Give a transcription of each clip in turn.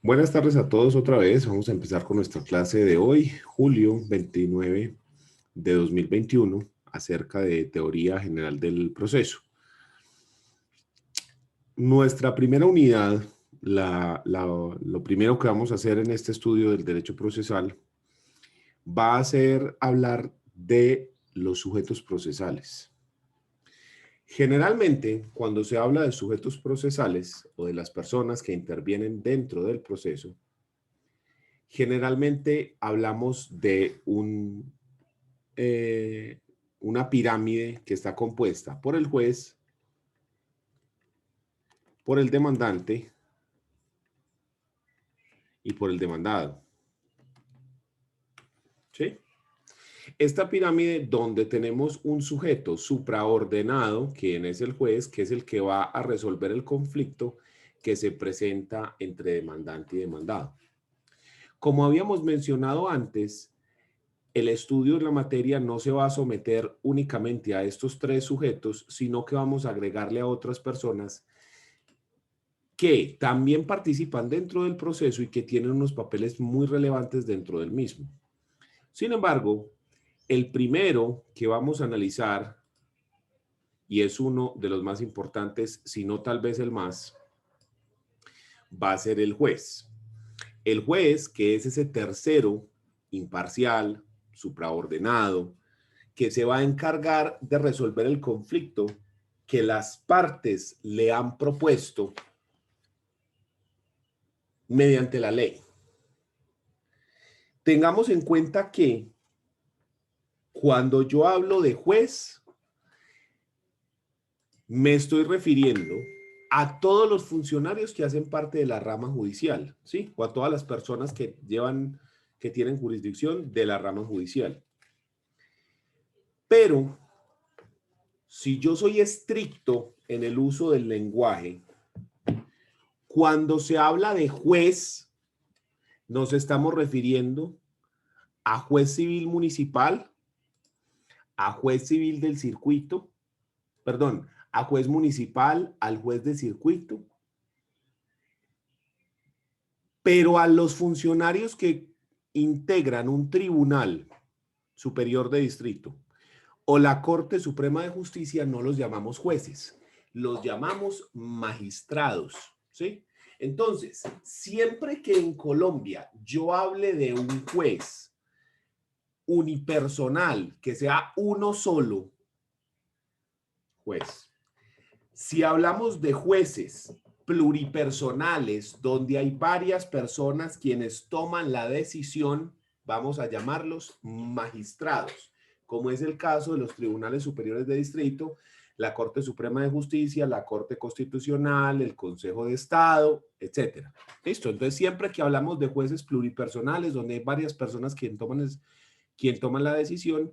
Buenas tardes a todos otra vez. Vamos a empezar con nuestra clase de hoy, julio 29 de 2021, acerca de teoría general del proceso. Nuestra primera unidad, lo primero que vamos a hacer en este estudio del derecho procesal, va a ser hablar de los sujetos procesales. Generalmente, cuando se habla de sujetos procesales o de las personas que intervienen dentro del proceso, generalmente hablamos de una pirámide que está compuesta por el juez, por el demandante y por el demandado. ¿Sí? Esta pirámide donde tenemos un sujeto supraordenado, quien es el juez, que es el que va a resolver el conflicto que se presenta entre demandante y demandado. Como habíamos mencionado antes, el estudio de la materia no se va a someter únicamente a estos tres sujetos, sino que vamos a agregarle a otras personas que también participan dentro del proceso y que tienen unos papeles muy relevantes dentro del mismo. Sin embargo, el primero que vamos a analizar, y es uno de los más importantes, si no tal vez el más, va a ser el juez. El juez, que es ese tercero imparcial, supraordenado, que se va a encargar de resolver el conflicto que las partes le han propuesto mediante la ley. Tengamos en cuenta que cuando yo hablo de juez, me estoy refiriendo a todos los funcionarios que hacen parte de la rama judicial, ¿sí? O a todas las personas que tienen jurisdicción de la rama judicial. Pero si yo soy estricto en el uso del lenguaje, cuando se habla de juez, nos estamos refiriendo a juez civil municipal, a juez civil del circuito, perdón, a juez municipal, al juez de circuito, pero a los funcionarios que integran un tribunal superior de distrito o la Corte Suprema de Justicia no los llamamos jueces, los llamamos magistrados, ¿sí? Entonces, siempre que en Colombia yo hable de un juez unipersonal, que sea uno solo juez, si hablamos de jueces pluripersonales, donde hay varias personas quienes toman la decisión, vamos a llamarlos magistrados, como es el caso de los tribunales superiores de distrito, la Corte Suprema de Justicia, la Corte Constitucional, el Consejo de Estado, etcétera. ¿Listo? Entonces, siempre que hablamos de jueces pluripersonales, donde hay varias personas quien toman la decisión,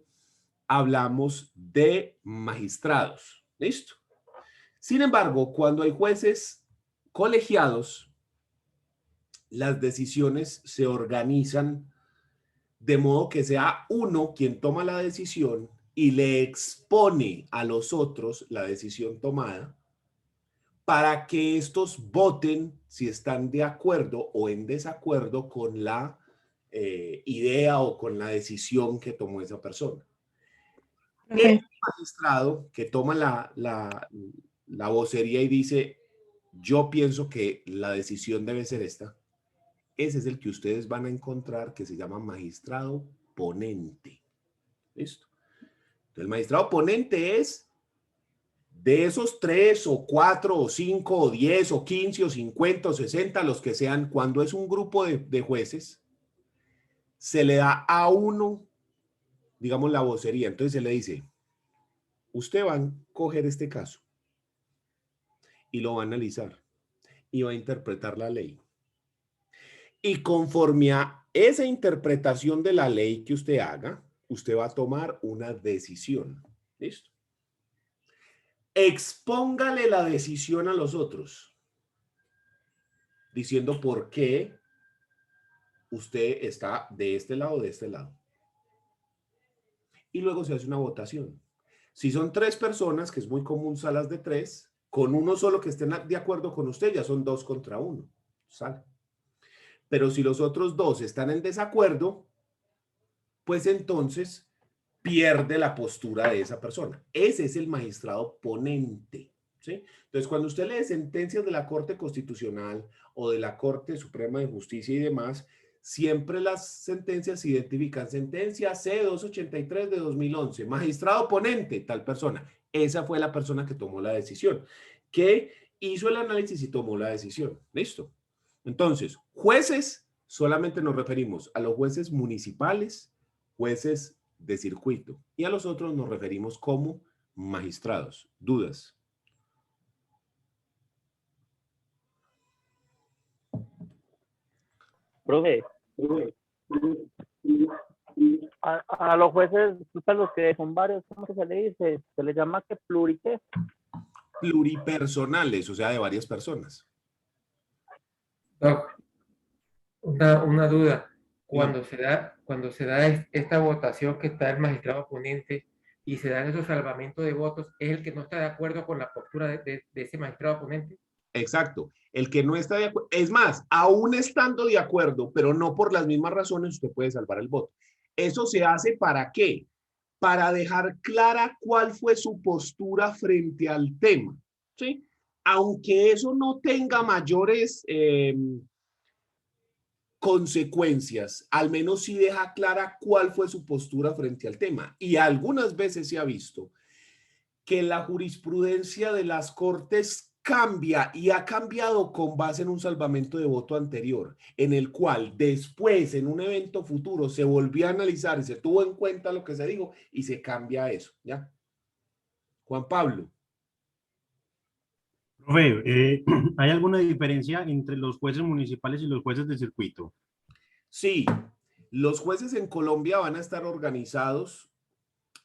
hablamos de magistrados. ¿Listo? Sin embargo, cuando hay jueces colegiados, las decisiones se organizan de modo que sea uno quien toma la decisión y le expone a los otros la decisión tomada para que estos voten si están de acuerdo o en desacuerdo con la idea o con la decisión que tomó esa persona. El magistrado que toma la vocería y dice, yo pienso que la decisión debe ser esta, ese es el que ustedes van a encontrar que se llama magistrado ponente. ¿Listo? Entonces, el magistrado ponente es de esos 3 o 4 o 5 o 10 o 15 o 50 o 60, los que sean, cuando es un grupo de jueces, se le da a uno, digamos, la vocería. Entonces se le dice, usted va a coger este caso y lo va a analizar y va a interpretar la ley. Y conforme a esa interpretación de la ley que usted haga, usted va a tomar una decisión. ¿Listo? Expóngale la decisión a los otros, diciendo por qué usted está de este lado o de este lado. Y luego se hace una votación. Si son 3 personas, que es muy común salas de 3, con uno solo que estén de acuerdo con usted, ya son 2 contra 1. ¿Sale? Pero si los otros dos están en desacuerdo, pues entonces pierde la postura de esa persona. Ese es el magistrado ponente. ¿Sí? Entonces, cuando usted lee sentencias de la Corte Constitucional o de la Corte Suprema de Justicia y demás, siempre las sentencias identifican sentencia C-283 de 2011, magistrado ponente, tal persona. Esa fue la persona que tomó la decisión, que hizo el análisis y tomó la decisión. ¿Listo? Entonces, jueces, solamente nos referimos a los jueces municipales, jueces de circuito, y a los otros nos referimos como magistrados. ¿Dudas? Profe, a los jueces, a los que son varios, ¿cómo que se le dice? Se les llama que pluriqué. Pluripersonales, o sea, de varias personas. Doc, una duda. Dígame. Cuando se da esta votación que está el magistrado ponente y se dan esos salvamentos de votos, ¿es el que no está de acuerdo con la postura de ese magistrado ponente? Exacto. El que no está de acuerdo, es más, aún estando de acuerdo, pero no por las mismas razones, usted puede salvar el voto. ¿Eso se hace para qué? Para dejar clara cuál fue su postura frente al tema. ¿Sí? Aunque eso no tenga mayores consecuencias, al menos sí deja clara cuál fue su postura frente al tema. Y algunas veces se ha visto que la jurisprudencia de las cortes cambia y ha cambiado con base en un salvamento de voto anterior, en el cual después, en un evento futuro, se volvió a analizar y se tuvo en cuenta lo que se dijo y se cambia eso, ¿ya? Juan Pablo. Profe, ¿hay alguna diferencia entre los jueces municipales y los jueces de circuito? Sí, los jueces en Colombia van a estar organizados,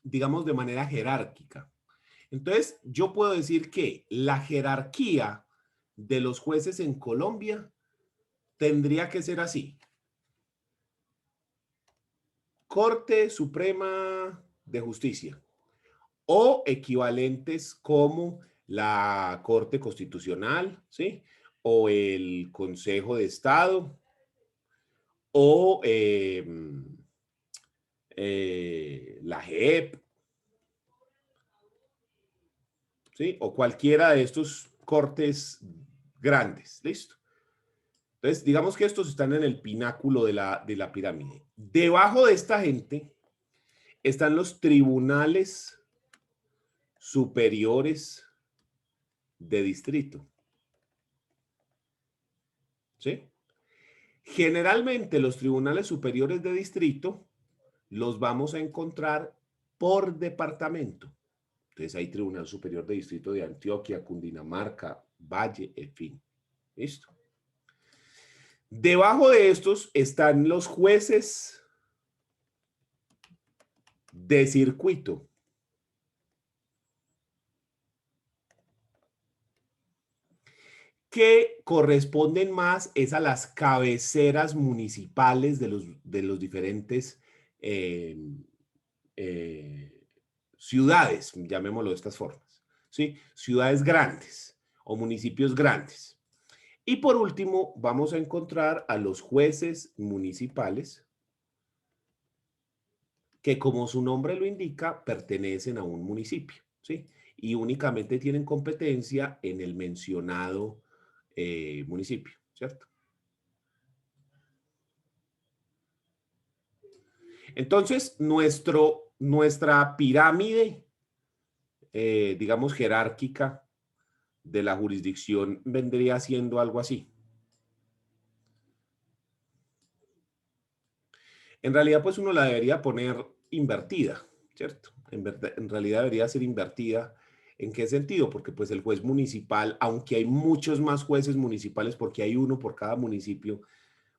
digamos, de manera jerárquica. Entonces, yo puedo decir que la jerarquía de los jueces en Colombia tendría que ser así. Corte Suprema de Justicia o equivalentes como la Corte Constitucional, ¿sí? O el Consejo de Estado o la JEP, ¿sí? O cualquiera de estos cortes grandes, ¿listo? Entonces, digamos que estos están en el pináculo de la pirámide. Debajo de esta gente están los tribunales superiores de distrito. ¿Sí? Generalmente los tribunales superiores de distrito los vamos a encontrar por departamento. Entonces hay Tribunal Superior de Distrito de Antioquia, Cundinamarca, Valle, en fin. ¿Listo? Debajo de estos están los jueces de circuito. Que corresponden más es a las cabeceras municipales de los diferentes ciudades, llamémoslo de estas formas, ¿sí? Ciudades grandes o municipios grandes. Y por último, vamos a encontrar a los jueces municipales que, como su nombre lo indica, pertenecen a un municipio, ¿sí? Y únicamente tienen competencia en el mencionado municipio, ¿cierto? Entonces, nuestra pirámide, digamos, jerárquica de la jurisdicción vendría siendo algo así. En realidad, pues uno la debería poner invertida, ¿cierto? En realidad debería ser invertida. ¿En qué sentido? Porque pues el juez municipal, aunque hay muchos más jueces municipales, porque hay uno por cada municipio,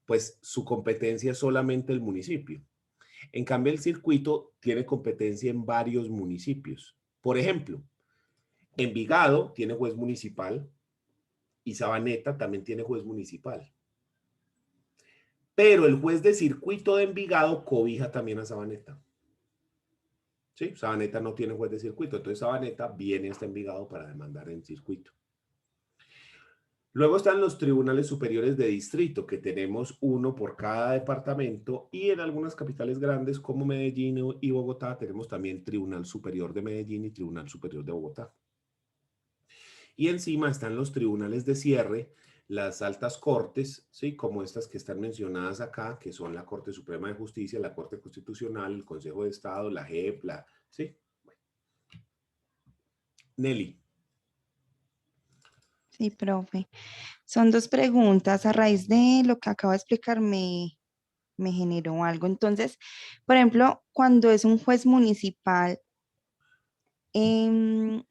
pues su competencia es solamente el municipio. En cambio, el circuito tiene competencia en varios municipios. Por ejemplo, Envigado tiene juez municipal y Sabaneta también tiene juez municipal. Pero el juez de circuito de Envigado cobija también a Sabaneta. ¿Sí? Sabaneta no tiene juez de circuito, entonces Sabaneta viene hasta Envigado para demandar en circuito. Luego están los tribunales superiores de distrito, que tenemos uno por cada departamento, y en algunas capitales grandes como Medellín y Bogotá tenemos también Tribunal Superior de Medellín y Tribunal Superior de Bogotá. Y encima están los tribunales de cierre, las altas cortes, ¿sí? Como estas que están mencionadas acá, que son la Corte Suprema de Justicia, la Corte Constitucional, el Consejo de Estado, la JEP, ¿sí? Bueno. Nelly. Sí, profe. Son dos preguntas. A raíz de lo que acabo de explicar, me generó algo. Entonces, por ejemplo, cuando es un juez municipal, em,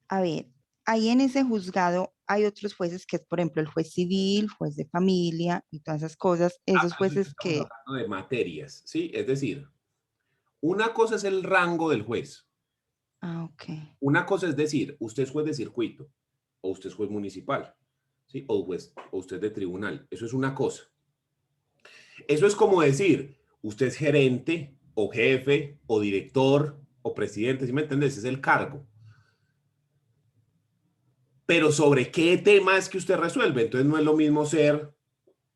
a ver, ahí en ese juzgado hay otros jueces que es, por ejemplo, el juez civil, juez de familia y todas esas cosas. Esos Pero eso jueces estamos que, hablando de materias, ¿sí? Es decir, una cosa es el rango del juez. ok. Una cosa es decir, usted es juez de circuito, o usted es juez municipal, ¿sí? O usted es de tribunal. Eso es una cosa. Eso es como decir, usted es gerente, o jefe, o director, o presidente, ¿sí me entiendes? Es el cargo. Pero ¿sobre qué tema es que usted resuelve? Entonces no es lo mismo ser,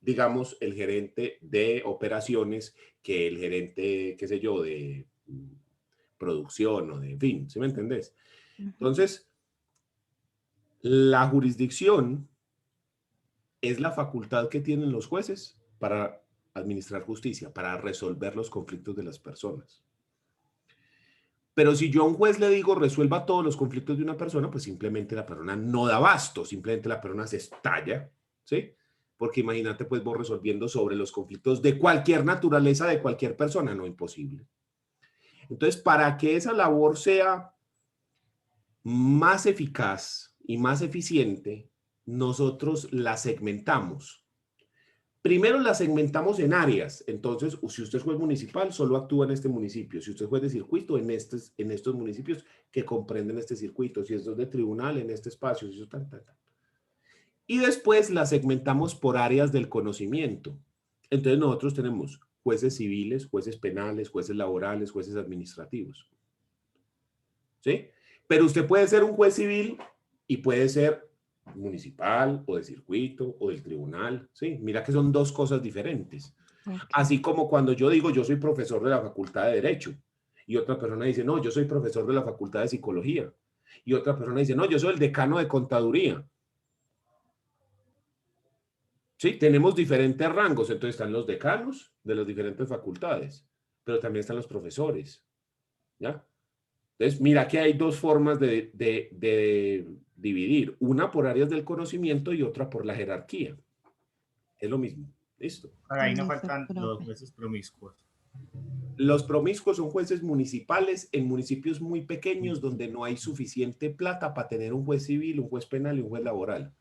digamos, el gerente de operaciones que el gerente, qué sé yo, de producción o de, en fin, ¿sí me entendés? Entonces, la jurisdicción es la facultad que tienen los jueces para administrar justicia, para resolver los conflictos de las personas. Pero si yo a un juez le digo resuelva todos los conflictos de una persona, pues simplemente la persona no da abasto, simplemente la persona se estalla, ¿sí? Porque imagínate pues vos resolviendo sobre los conflictos de cualquier naturaleza de cualquier persona, no, imposible. Entonces, para que esa labor sea más eficaz y más eficiente, nosotros la segmentamos. Primero la segmentamos en áreas. Entonces, si usted es juez municipal, solo actúa en este municipio. Si usted es juez de circuito, en estos municipios que comprenden este circuito. Si es de tribunal, en este espacio. Si eso, Y después la segmentamos por áreas del conocimiento. Entonces, nosotros tenemos jueces civiles, jueces penales, jueces laborales, jueces administrativos. ¿Sí? Pero usted puede ser un juez civil y puede ser municipal o de circuito o del tribunal, ¿sí? Mira que son dos cosas diferentes. Ok. Así como cuando yo digo yo soy profesor de la Facultad de Derecho y otra persona dice no, yo soy profesor de la Facultad de Psicología y otra persona dice no, yo soy el decano de Contaduría. Sí, tenemos diferentes rangos, entonces están los decanos de las diferentes facultades, pero también están los profesores, ¿ya? Entonces, mira que hay dos formas de dividir, una por áreas del conocimiento y otra por la jerarquía. Es lo mismo. Listo. Ahora, ahí no Listo, faltan los profe. jueces promiscuos. Los promiscuos son jueces municipales en municipios muy pequeños donde no hay suficiente plata para tener un juez civil, un juez penal y un juez laboral.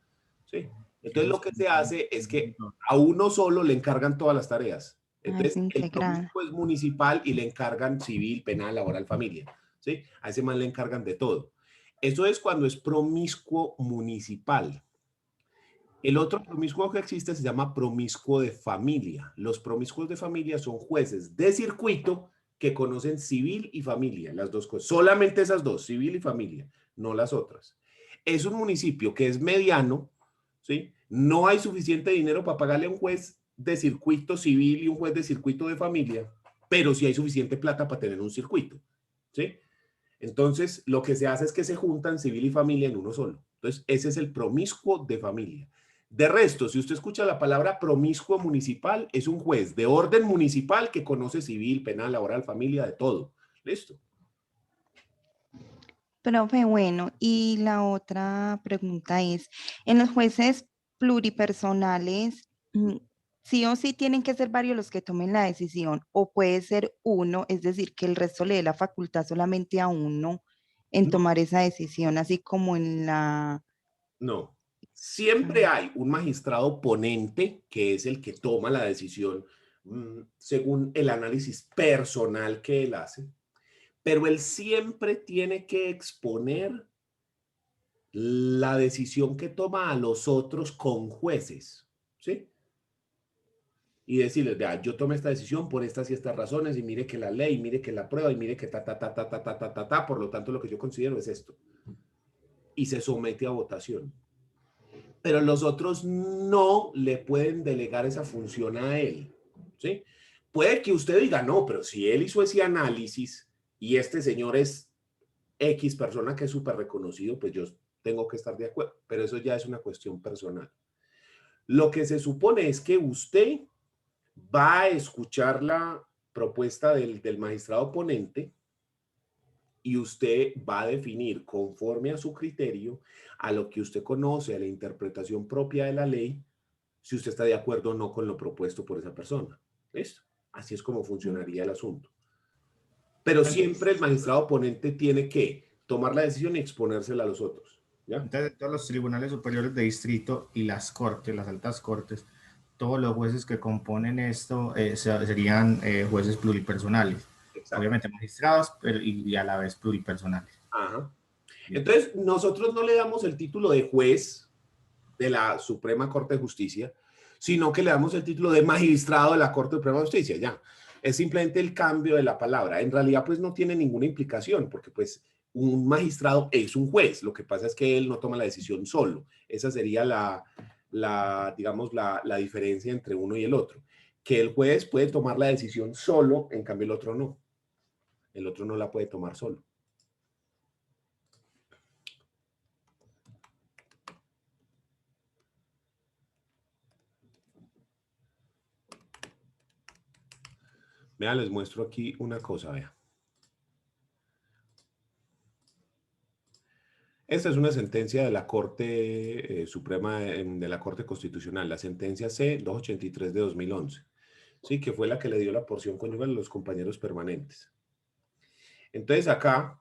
¿Sí? Entonces lo que se hace es que a uno solo le encargan todas las tareas. Es Entonces el integral. promiscuo es municipal y le encargan civil, penal, laboral, familia. ¿Sí? A ese man le encargan de todo. Eso es cuando es promiscuo municipal. El otro promiscuo que existe se llama promiscuo de familia. Los promiscuos de familia son jueces de circuito que conocen civil y familia, las dos cosas. Solamente esas dos, civil y familia, no las otras. Es un municipio que es mediano, ¿sí? No hay suficiente dinero para pagarle a un juez de circuito civil y un juez de circuito de familia, pero sí hay suficiente plata para tener un circuito, ¿sí? Entonces, lo que se hace es que se juntan civil y familia en uno solo. Entonces, ese es el promiscuo de familia. De resto, si usted escucha la palabra promiscuo municipal, es un juez de orden municipal que conoce civil, penal, laboral, familia, de todo. ¿Listo? Profe, bueno, y la otra pregunta es, en los jueces pluripersonales, sí o sí tienen que ser varios los que tomen la decisión, o puede ser uno, es decir, que el resto le dé la facultad solamente a uno en No, tomar esa decisión, así como en la... no. Siempre hay un magistrado ponente que es el que toma la decisión según el análisis personal que él hace, pero él siempre tiene que exponer la decisión que toma a los otros conjueces, ¿sí? Y decirles, vea, yo tomé esta decisión por estas y estas razones, y mire que la ley, mire que la prueba, y mire que por lo tanto lo que yo considero es esto. Y se somete a votación. pero los otros no le pueden delegar esa función a él, ¿sí? Puede que usted diga, no, pero si él hizo ese análisis y este señor es X persona que es súper reconocido, pues yo tengo que estar de acuerdo, pero eso ya es una cuestión personal. Lo que se supone es que usted va a escuchar la propuesta del magistrado ponente y usted va a definir conforme a su criterio, a lo que usted conoce, a la interpretación propia de la ley, si usted está de acuerdo o no con lo propuesto por esa persona. ¿Listo? Así es como funcionaría el asunto. Pero siempre el magistrado ponente tiene que tomar la decisión y exponérsela a los otros. ¿Ya? Entonces, todos los tribunales superiores de distrito y las cortes, las altas cortes, todos los jueces que componen esto serían jueces pluripersonales. Exacto. Obviamente magistrados, pero y a la vez pluripersonales. Ajá. Entonces, nosotros no le damos el título de juez de la Suprema Corte de Justicia, sino que le damos el título de magistrado de la Corte Suprema de Justicia, ya. Es simplemente el cambio de la palabra. En realidad, pues no tiene ninguna implicación, porque pues un magistrado es un juez. Lo que pasa es que él no toma la decisión solo. Esa sería digamos, la diferencia entre uno y el otro. Que el juez puede tomar la decisión solo, en cambio el otro no. El otro no la puede tomar solo. Vean, les muestro aquí una cosa, vean. Esta es una sentencia de la Corte Suprema de la Corte Constitucional, la sentencia C-283 de 2011, ¿sí? Que fue la que le dio la porción conyugal a los compañeros permanentes. Entonces acá,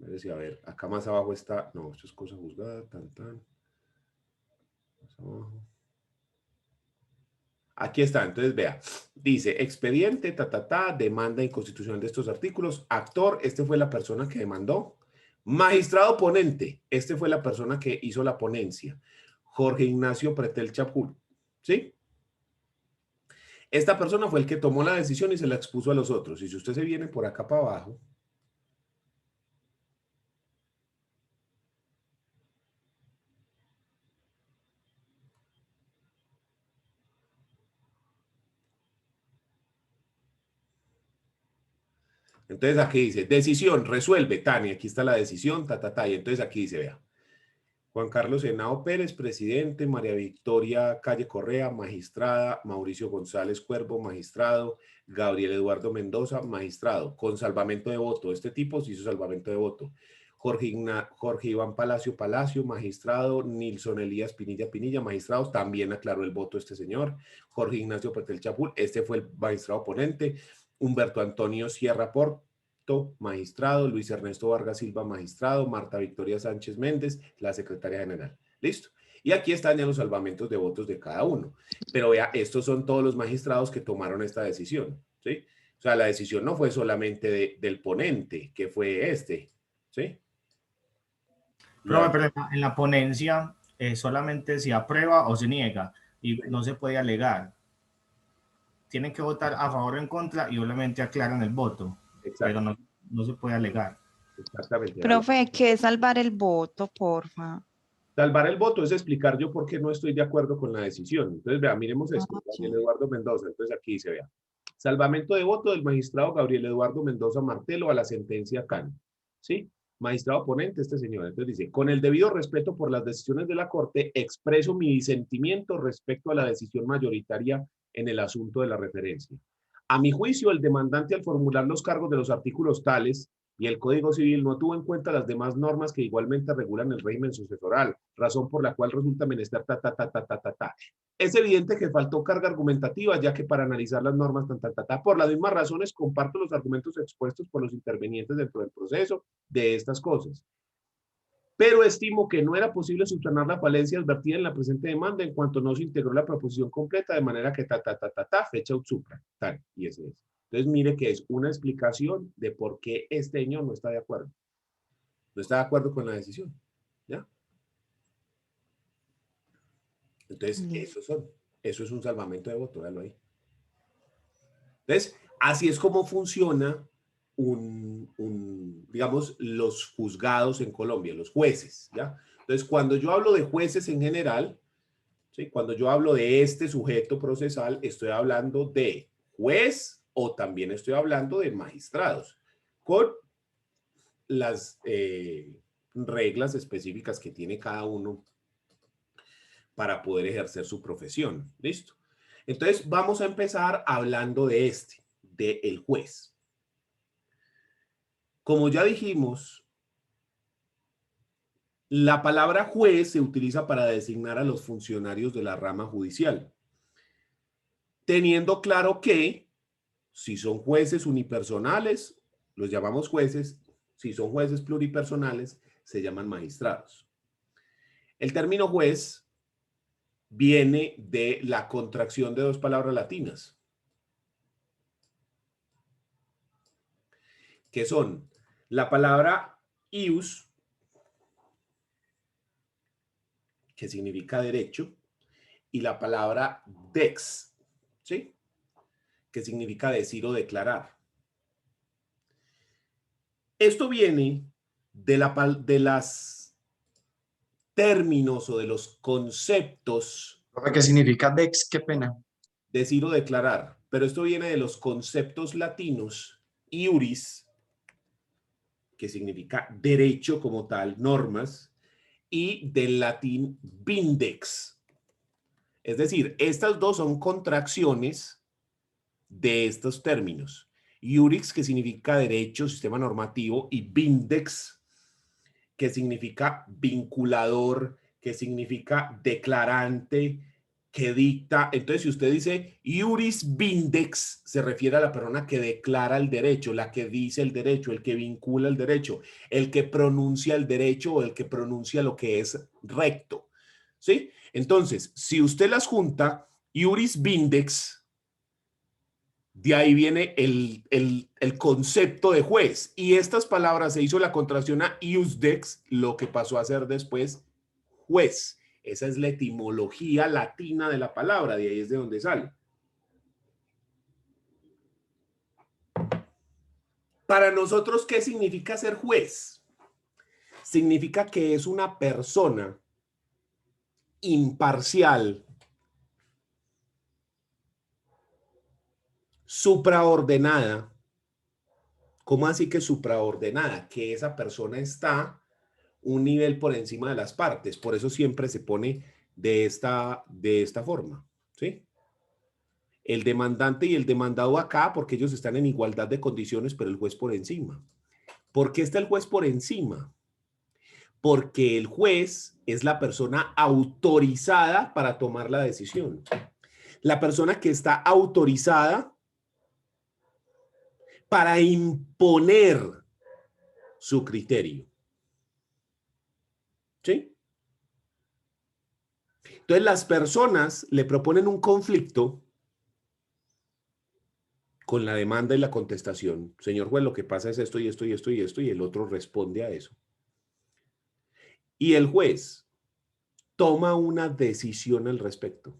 a ver, acá más abajo está, no, esto es cosa juzgada, más abajo. Aquí está, entonces vea, dice expediente, demanda inconstitucional de estos artículos, actor, este fue la persona que demandó, magistrado ponente, este fue la persona que hizo la ponencia, Jorge Ignacio Pretel Chapul, ¿sí? Esta persona fue el que tomó la decisión y se la expuso a los otros, y si usted se viene por acá para abajo, entonces aquí dice, decisión, resuelve, Tania, aquí está la decisión, y entonces aquí dice, vea, Juan Carlos Henao Pérez, presidente, María Victoria Calle Correa, magistrada, Mauricio González Cuervo, magistrado, Gabriel Eduardo Mendoza, magistrado, con salvamento de voto, este tipo se hizo salvamento de voto, Jorge Iván Palacio, magistrado, Nilson Elías Pinilla, magistrado, también aclaró el voto este señor, Jorge Ignacio Pretel Chapul, este fue el magistrado ponente, Humberto Antonio Sierra Porto, magistrado, Luis Ernesto Vargas Silva, magistrado, Marta Victoria Sánchez Méndez, la secretaria general. ¿Listo? Y aquí están ya los salvamentos de votos de cada uno. Pero vea, estos son todos los magistrados que tomaron esta decisión, ¿sí? O sea, la decisión no fue solamente del ponente, que fue este, ¿sí? Profe, pero en la ponencia solamente se aprueba o se niega y no se puede alegar. Tienen que votar a favor o en contra y obviamente aclaran el voto, pero no se puede alegar. Exactamente. Profe, ¿qué es salvar el voto, porfa? Salvar el voto es explicar yo por qué no estoy de acuerdo con la decisión. Entonces, vea, miremos esto. Gabriel Eduardo Mendoza. Entonces, aquí dice, vea. Salvamento de voto del magistrado Gabriel Eduardo Mendoza Martelo a la sentencia CAN. ¿Sí? Magistrado ponente, este señor. Entonces dice, con el debido respeto por las decisiones de la Corte, expreso mi disentimiento respecto a la decisión mayoritaria en el asunto de la referencia. A mi juicio, el demandante al formular los cargos de los artículos tales y el Código Civil no tuvo en cuenta las demás normas que igualmente regulan el régimen sucesoral, razón por la cual resulta menester Es evidente que faltó carga argumentativa, ya que para analizar las normas por las mismas razones comparto los argumentos expuestos por los intervenientes dentro del proceso de estas cosas. Pero estimo que no era posible subsanar la falencia advertida en la presente demanda en cuanto no se integró la proposición completa de manera que fecha ut supra, tal, y ese es. Entonces, mire que es una explicación de por qué este señor no está de acuerdo. No está de acuerdo con la decisión. ¿Ya? Entonces, eso es un salvamento de voto, véalo ahí. Entonces, así es como funciona digamos, los juzgados en Colombia, los jueces, ¿ya? Entonces, cuando yo hablo de jueces en general, ¿sí? Cuando yo hablo de este sujeto procesal, estoy hablando de juez o también estoy hablando de magistrados, con las reglas específicas que tiene cada uno para poder ejercer su profesión. ¿Listo? Entonces, vamos a empezar hablando de el juez. Como ya dijimos, la palabra juez se utiliza para designar a los funcionarios de la rama judicial, teniendo claro que si son jueces unipersonales, los llamamos jueces. Si son jueces pluripersonales, se llaman magistrados. El término juez viene de la contracción de dos palabras latinas, que son la palabra ius, que significa derecho, y la palabra dex, ¿sí? Que significa decir o declarar. Esto viene de las términos o de los conceptos. ¿Qué significa DEX? Qué pena. Decir o declarar, pero esto viene de los conceptos latinos, iuris, que significa derecho como tal, normas, y del latín vindex. Es decir, estas dos son contracciones de estos términos. Iurix, que significa derecho, sistema normativo, y vindex, que significa vinculador, que significa declarante, que dicta. Entonces, si usted dice iuris vindex, se refiere a la persona que declara el derecho, la que dice el derecho, el que vincula el derecho, el que pronuncia el derecho o el que pronuncia lo que es recto. ¿Sí? Entonces, si usted las junta, iuris vindex, de ahí viene el concepto de juez. Y estas palabras se hizo la contracción a iusdex, lo que pasó a ser después juez. Esa es la etimología latina de la palabra, de ahí es de donde sale. Para nosotros, ¿qué significa ser juez? Significa que es una persona imparcial, supraordenada. ¿Cómo así que supraordenada? Que esa persona está un nivel por encima de las partes. Por eso siempre se pone de esta forma, ¿sí? El demandante y el demandado acá, porque ellos están en igualdad de condiciones, pero el juez por encima. ¿Por qué está el juez por encima? Porque el juez es la persona autorizada para tomar la decisión. La persona que está autorizada para imponer su criterio. ¿Sí? Entonces las personas le proponen un conflicto con la demanda y la contestación. Señor juez, lo que pasa es esto y esto y esto y esto, y el otro responde a eso. Y el juez toma una decisión al respecto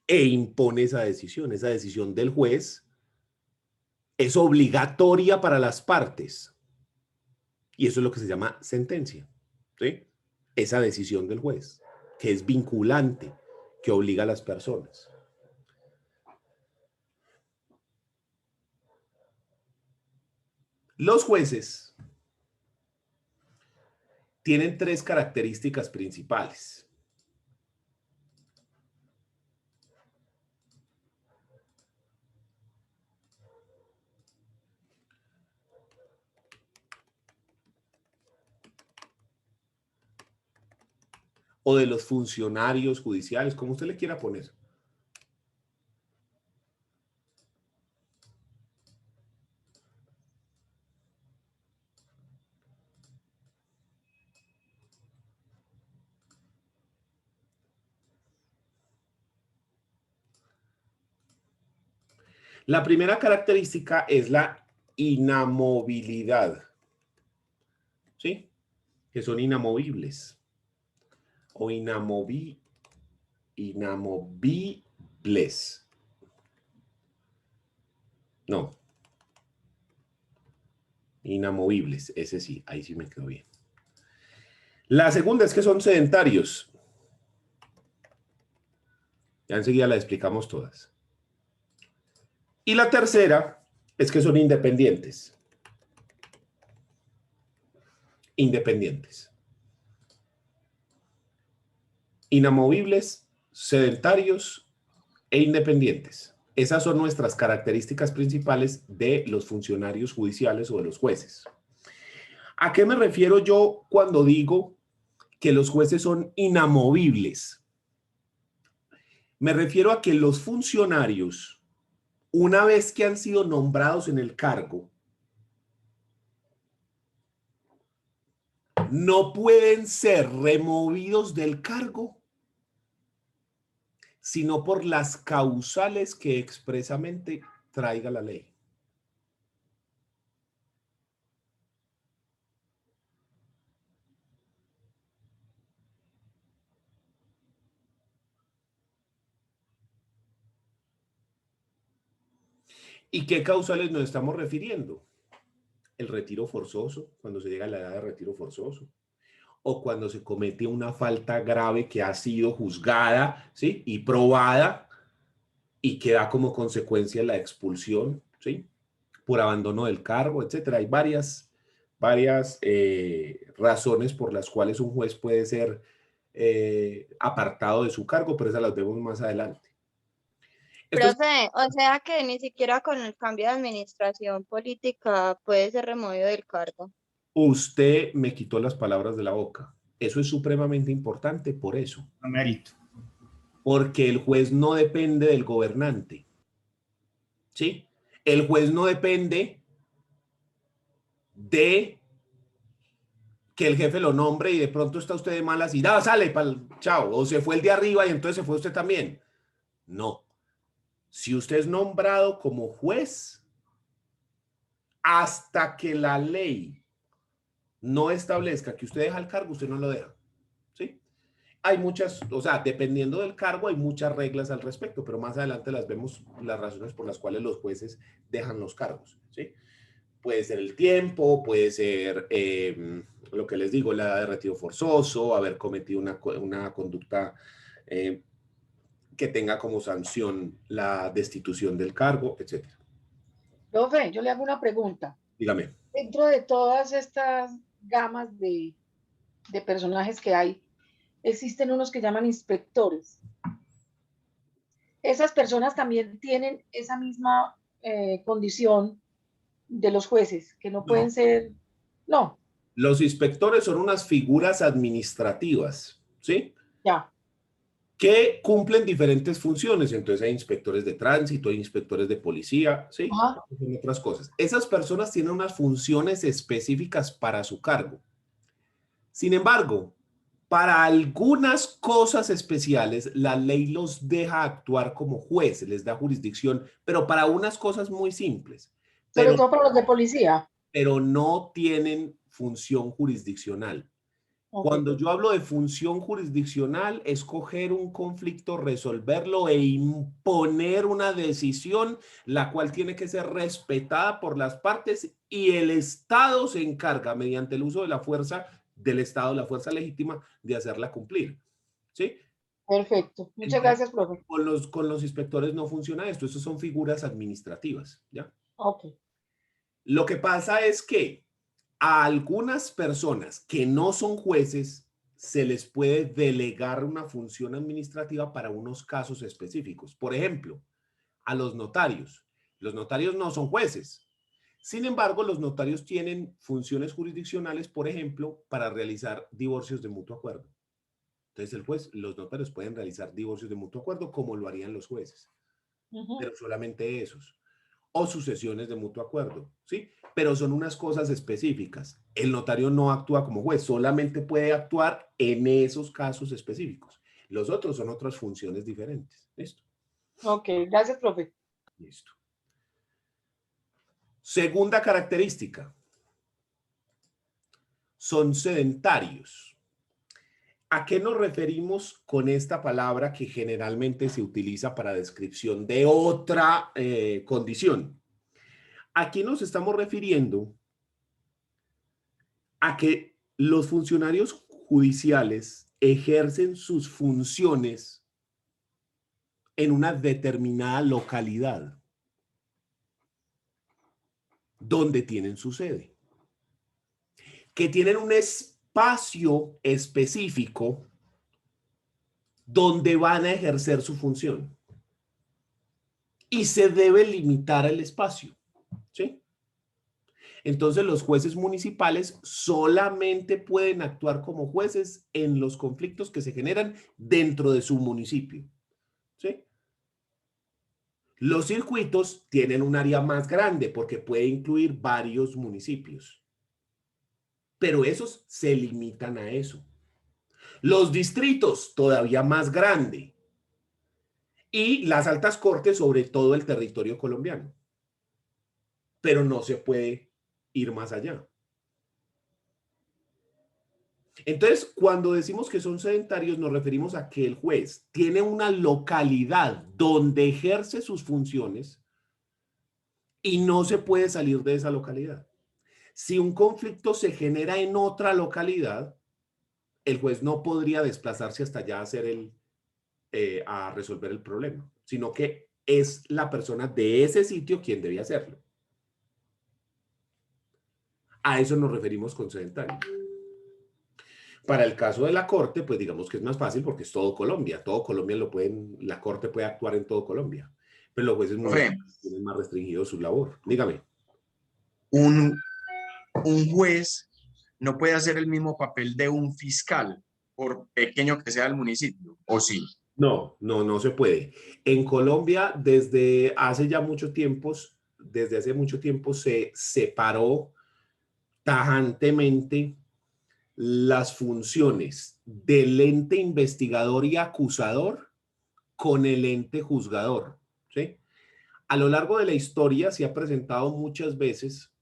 e impone esa decisión. Esa decisión del juez es obligatoria para las partes. Y eso es lo que se llama sentencia, ¿sí? Esa decisión del juez, que es vinculante, que obliga a las personas. Los jueces tienen tres características principales. O de los funcionarios judiciales, como usted le quiera poner. La primera característica es la inamovilidad, ¿sí? Que son inamovibles o inamovibles. No. Inamovibles, ese sí, ahí sí me quedó bien. La segunda es que son sedentarios. Ya enseguida la explicamos todas. Y la tercera es que son independientes. Independientes. Inamovibles, sedentarios e independientes. Esas son nuestras características principales de los funcionarios judiciales o de los jueces. ¿A qué me refiero yo cuando digo que los jueces son inamovibles? Me refiero a que los funcionarios, una vez que han sido nombrados en el cargo, no pueden ser removidos del cargo sino por las causales que expresamente traiga la ley. ¿Y qué causales nos estamos refiriendo? El retiro forzoso, cuando se llega a la edad de retiro forzoso, o cuando se comete una falta grave que ha sido juzgada, ¿sí?, y probada y que da como consecuencia la expulsión, ¿sí?, por abandono del cargo, etcétera. Hay varias razones por las cuales un juez puede ser apartado de su cargo, pero esas las vemos más adelante. Profe, o sea que ni siquiera con el cambio de administración política puede ser removido del cargo. Usted me quitó las palabras de la boca. Eso es supremamente importante por eso. Mérito. Porque el juez no depende del gobernante. ¿Sí? El juez no depende de que el jefe lo nombre y de pronto está usted de malas y sale, chao, o se fue el de arriba y entonces se fue usted también. No. Si usted es nombrado como juez, hasta que la ley no establezca que usted deja el cargo, usted no lo deja. ¿Sí? Hay muchas, o sea, dependiendo del cargo, hay muchas reglas al respecto, pero más adelante las vemos, las razones por las cuales los jueces dejan los cargos. ¿Sí? Puede ser el tiempo, puede ser lo que les digo, la edad de retiro forzoso, haber cometido una conducta que tenga como sanción la destitución del cargo, etc. Profe, yo le hago una pregunta. Dígame. Dentro de todas estas gamas de personajes que hay, existen unos que llaman inspectores. Esas personas también tienen esa misma condición de los jueces, que no pueden ser... No. Los inspectores son unas figuras administrativas, ¿sí? Ya. Que cumplen diferentes funciones. Entonces hay inspectores de tránsito, hay inspectores de policía, ¿sí? Y otras cosas. Esas personas tienen unas funciones específicas para su cargo. Sin embargo, para algunas cosas especiales, la ley los deja actuar como jueces, les da jurisdicción, pero para unas cosas muy simples. Sobre todo para los de policía. Pero no tienen función jurisdiccional. Okay. Cuando yo hablo de función jurisdiccional, es coger un conflicto, resolverlo e imponer una decisión, la cual tiene que ser respetada por las partes y el Estado se encarga, mediante el uso de la fuerza del Estado, la fuerza legítima, de hacerla cumplir. ¿Sí? Perfecto. Muchas gracias, profe. Con los inspectores no funciona esto. Estos son figuras administrativas. ¿Ya? Ok. Lo que pasa es que a algunas personas que no son jueces se les puede delegar una función administrativa para unos casos específicos. Por ejemplo, a los notarios. Los notarios no son jueces. Sin embargo, los notarios tienen funciones jurisdiccionales, por ejemplo, para realizar divorcios de mutuo acuerdo. Entonces, los notarios pueden realizar divorcios de mutuo acuerdo como lo harían los jueces, pero solamente esos. O sucesiones de mutuo acuerdo, ¿sí? Pero son unas cosas específicas. El notario no actúa como juez, solamente puede actuar en esos casos específicos. Los otros son otras funciones diferentes. ¿Listo? Ok, gracias, profe. Listo. Segunda característica. Son sedentarios. ¿A qué nos referimos con esta palabra que generalmente se utiliza para descripción de otra condición? Aquí nos estamos refiriendo a que los funcionarios judiciales ejercen sus funciones en una determinada localidad donde tienen su sede, que tienen un espacio específico donde van a ejercer su función y se debe limitar el espacio, ¿sí? Entonces los jueces municipales solamente pueden actuar como jueces en los conflictos que se generan dentro de su municipio, ¿sí? Los circuitos tienen un área más grande porque puede incluir varios municipios, pero esos se limitan a eso. Los distritos todavía más grande y las altas cortes sobre todo el territorio colombiano, pero no se puede ir más allá. Entonces, cuando decimos que son sedentarios, nos referimos a que el juez tiene una localidad donde ejerce sus funciones y no se puede salir de esa localidad. Si un conflicto se genera en otra localidad, el juez no podría desplazarse hasta allá a resolver el problema, sino que es la persona de ese sitio quien debe hacerlo. A eso nos referimos con sedentario. Para el caso de la Corte, pues digamos que es más fácil porque es todo Colombia. Todo Colombia la Corte puede actuar en todo Colombia. Pero los jueces tienen más restringido su labor. Dígame. Un juez no puede hacer el mismo papel de un fiscal, por pequeño que sea el municipio, ¿o sí? No, no se puede. En Colombia, desde hace mucho tiempo se separó tajantemente las funciones del ente investigador y acusador con el ente juzgador, ¿sí? A lo largo de la historia se ha presentado muchas veces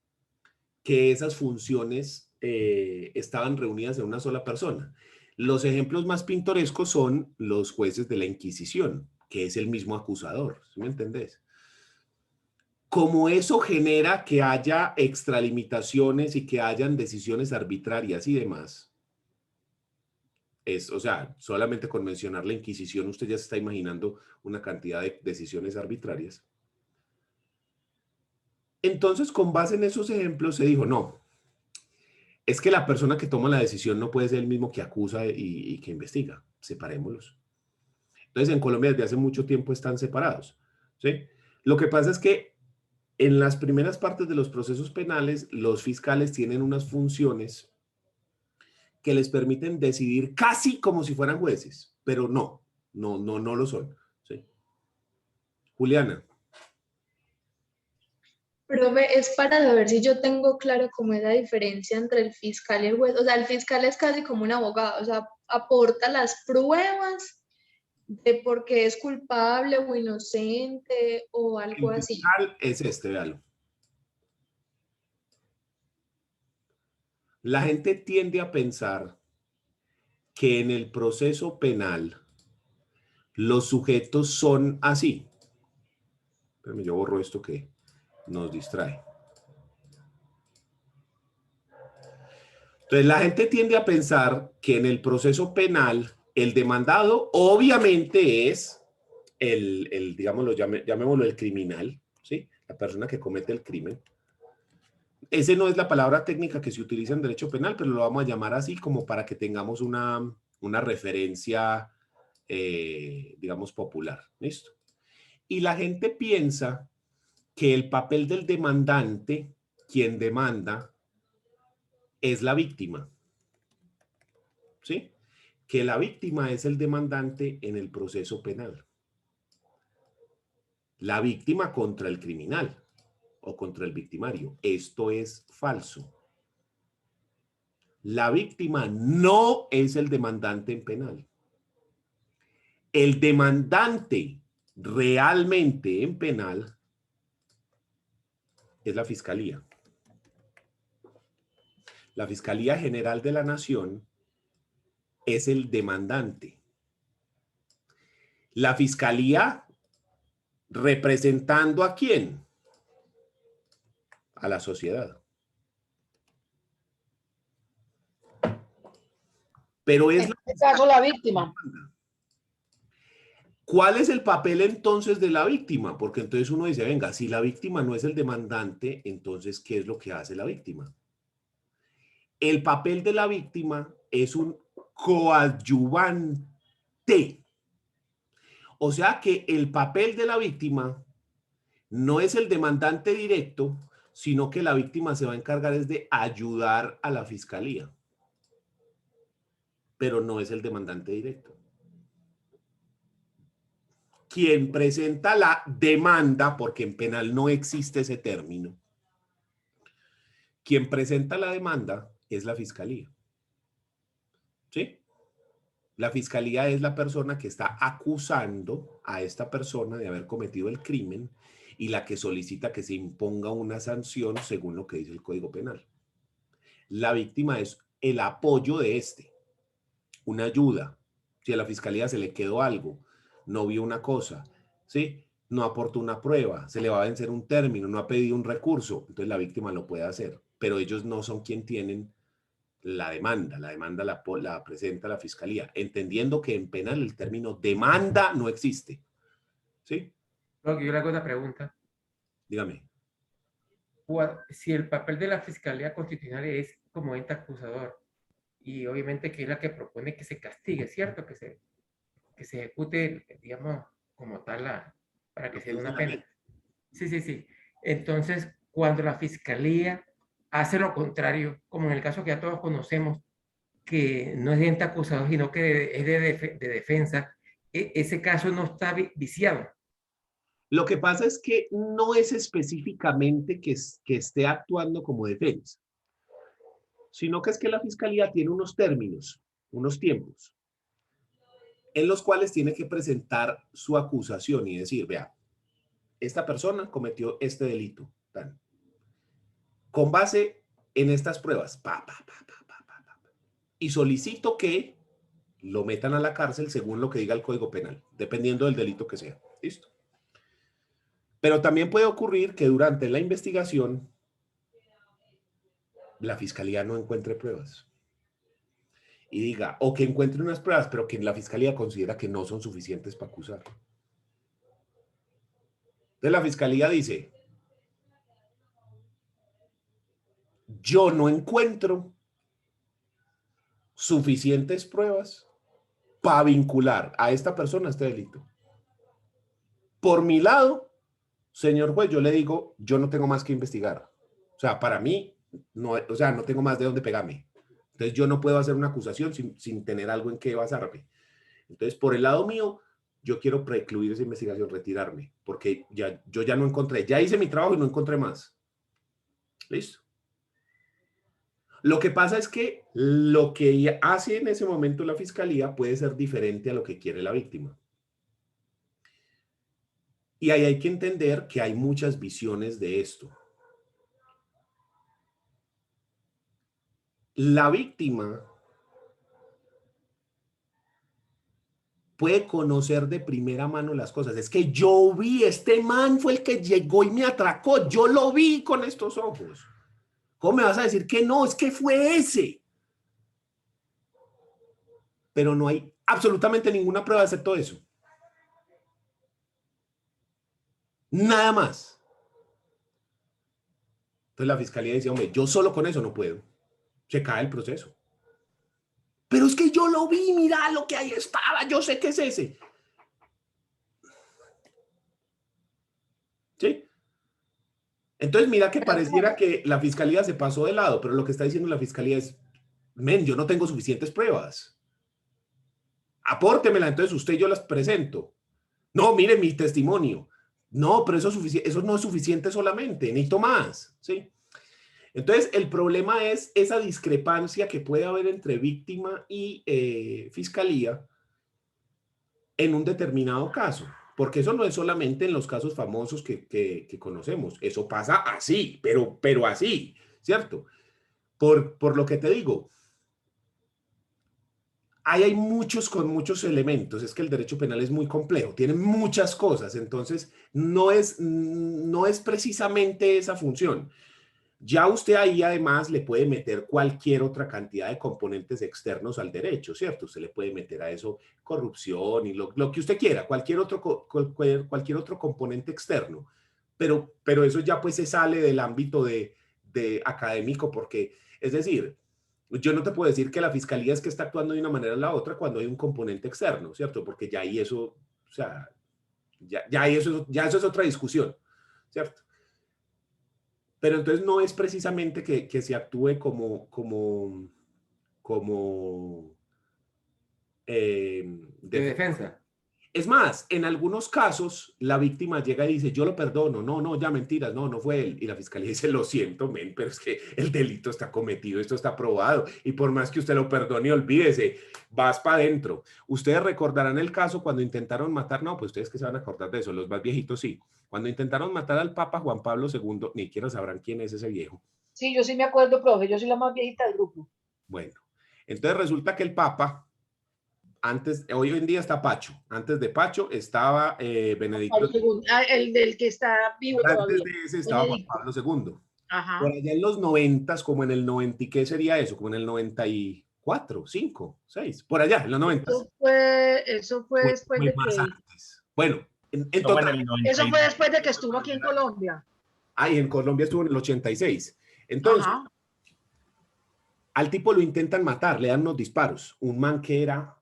que esas funciones estaban reunidas en una sola persona. Los ejemplos más pintorescos son los jueces de la Inquisición, que es el mismo acusador, ¿sí me entendés? Como eso genera que haya extralimitaciones y que hayan decisiones arbitrarias y demás, o sea, solamente con mencionar la Inquisición usted ya se está imaginando una cantidad de decisiones arbitrarias. Entonces, con base en esos ejemplos, se dijo, no, es que la persona que toma la decisión no puede ser el mismo que acusa y que investiga. Separémoslos. Entonces, en Colombia desde hace mucho tiempo están separados, ¿sí? Lo que pasa es que en las primeras partes de los procesos penales, los fiscales tienen unas funciones que les permiten decidir casi como si fueran jueces, pero no lo son, ¿sí? Juliana. Profe, es para saber si yo tengo claro cómo es la diferencia entre el fiscal y el juez. O sea, el fiscal es casi como un abogado, o sea, aporta las pruebas de por qué es culpable o inocente o algo El así. fiscal es véalo. La gente tiende a pensar que en el proceso penal los sujetos son así. Espérame, yo borro esto que nos distrae. Entonces, la gente tiende a pensar que en el proceso penal el demandado obviamente es digámoslo, llamémoslo el criminal, ¿sí? La persona que comete el crimen. Ese no es la palabra técnica que se utiliza en derecho penal, pero lo vamos a llamar así como para que tengamos una referencia, digamos, popular. ¿Listo? Y la gente piensa que el papel del demandante, quien demanda, es la víctima. ¿Sí? Que la víctima es el demandante en el proceso penal. La víctima contra el criminal o contra el victimario. Esto es falso. La víctima no es el demandante en penal. El demandante realmente en penal es la Fiscalía. La Fiscalía General de la Nación es el demandante. La Fiscalía, ¿representando a quién? a la sociedad. Pero es en este caso la víctima. ¿Cuál es el papel entonces de la víctima? Porque entonces uno dice, venga, si la víctima no es el demandante, entonces, ¿qué es lo que hace la víctima? El papel de la víctima es un coadyuvante. O sea que el papel de la víctima no es el demandante directo, sino que la víctima se va a encargar es de ayudar a la fiscalía. Pero no es el demandante directo. Quien presenta la demanda, porque en penal no existe ese término, quien presenta la demanda es la fiscalía. ¿Sí? La fiscalía es la persona que está acusando a esta persona de haber cometido el crimen y la que solicita que se imponga una sanción según lo que dice el Código Penal. La víctima es el apoyo de este, una ayuda. Si a la fiscalía se le quedó algo, no vio una cosa, ¿sí? No aportó una prueba, se le va a vencer un término, no ha pedido un recurso, entonces la víctima lo puede hacer, pero ellos no son quien tienen la demanda la presenta la fiscalía, entendiendo que en penal el término demanda no existe, ¿sí? No, yo le hago una pregunta. Dígame. Si el papel de la Fiscalía Constitucional es como ente acusador, y obviamente que es la que propone que se castigue, ¿cierto? Que se ejecute, digamos, como tal, para que se dé una pena. Sí. Entonces, cuando la Fiscalía hace lo contrario, como en el caso que ya todos conocemos, que no es de ente acusador, sino que es de defensa, ese caso no está viciado. Lo que pasa es que no es específicamente que esté actuando como defensa, sino que es que la Fiscalía tiene unos términos, unos tiempos, en los cuales tiene que presentar su acusación y decir, vea, esta persona cometió este delito, con base en estas pruebas, y solicito que lo metan a la cárcel según lo que diga el Código Penal, dependiendo del delito que sea. ¿Listo? Pero también puede ocurrir que durante la investigación la Fiscalía no encuentre pruebas. Y diga, o que encuentre unas pruebas, pero que la Fiscalía considera que no son suficientes para acusar. Entonces la Fiscalía dice, yo no encuentro suficientes pruebas para vincular a esta persona a este delito. Por mi lado, señor juez, yo le digo, yo no tengo más que investigar. O sea, para mí, no tengo más de dónde pegarme. Entonces yo no puedo hacer una acusación sin tener algo en qué basarme. Entonces, por el lado mío, yo quiero precluir esa investigación, retirarme, porque yo ya no encontré, ya hice mi trabajo y no encontré más. ¿Listo? Lo que pasa es que lo que hace en ese momento la Fiscalía puede ser diferente a lo que quiere la víctima. Y ahí hay que entender que hay muchas visiones de esto. La víctima puede conocer de primera mano las cosas. Es que yo vi, este man fue el que llegó y me atracó. Yo lo vi con estos ojos. ¿Cómo me vas a decir que no? Es que fue ese. Pero no hay absolutamente ninguna prueba excepto eso. Nada más. Entonces la Fiscalía dice, hombre, yo solo con eso no puedo. Se cae el proceso. Pero es que yo lo vi, mira lo que ahí estaba, yo sé que es ese. ¿Sí? Entonces mira que pareciera que la Fiscalía se pasó de lado, pero lo que está diciendo la Fiscalía es, men, yo no tengo suficientes pruebas. Apórtemela, entonces usted y yo las presento. No, mire mi testimonio. No, pero eso no es suficiente solamente, necesito más. ¿Sí? Entonces, el problema es esa discrepancia que puede haber entre víctima y fiscalía en un determinado caso. Porque eso no es solamente en los casos famosos que conocemos. Eso pasa así, pero así, ¿cierto? Por lo que te digo, hay muchos con muchos elementos. Es que el derecho penal es muy complejo, tiene muchas cosas. Entonces, no es precisamente esa función. Ya usted ahí además le puede meter cualquier otra cantidad de componentes externos al derecho, ¿cierto? Usted le puede meter a eso corrupción y lo que usted quiera, cualquier otro componente externo. Pero eso ya pues se sale del ámbito de académico porque, es decir, yo no te puedo decir que la fiscalía es que está actuando de una manera o la otra cuando hay un componente externo, ¿cierto? Porque ya ahí eso, o sea, ya eso es otra discusión, ¿cierto? Pero entonces no es precisamente que se actúe de defensa. Es más, en algunos casos la víctima llega y dice, yo lo perdono, no, ya mentiras, no fue él. Y la fiscalía dice, lo siento, men, pero es que el delito está cometido, esto está probado. Y por más que usted lo perdone, olvídese, vas para adentro. Ustedes recordarán el caso cuando intentaron matar, no, pues ustedes que se van a acordar de eso, los más viejitos sí. Cuando intentaron matar al Papa Juan Pablo II, ni siquiera sabrán quién es ese viejo. Sí, yo sí me acuerdo, profe, yo soy la más viejita del grupo. Bueno, entonces resulta que el Papa, hoy en día está Pacho. Antes de Pacho estaba Benedicto. El del que está vivo todavía. Antes de ese estaba Juan Pablo II. Ajá. Por allá en los 90, como en el 90, ¿qué sería eso? Como en el 94, 5, 6, por allá, en los 90. Eso fue después de que... Antes. Bueno, en total. Eso fue después de que estuvo aquí en Colombia. Ah, y en Colombia estuvo en el 86. Entonces, al tipo lo intentan matar, le dan unos disparos. Un man que era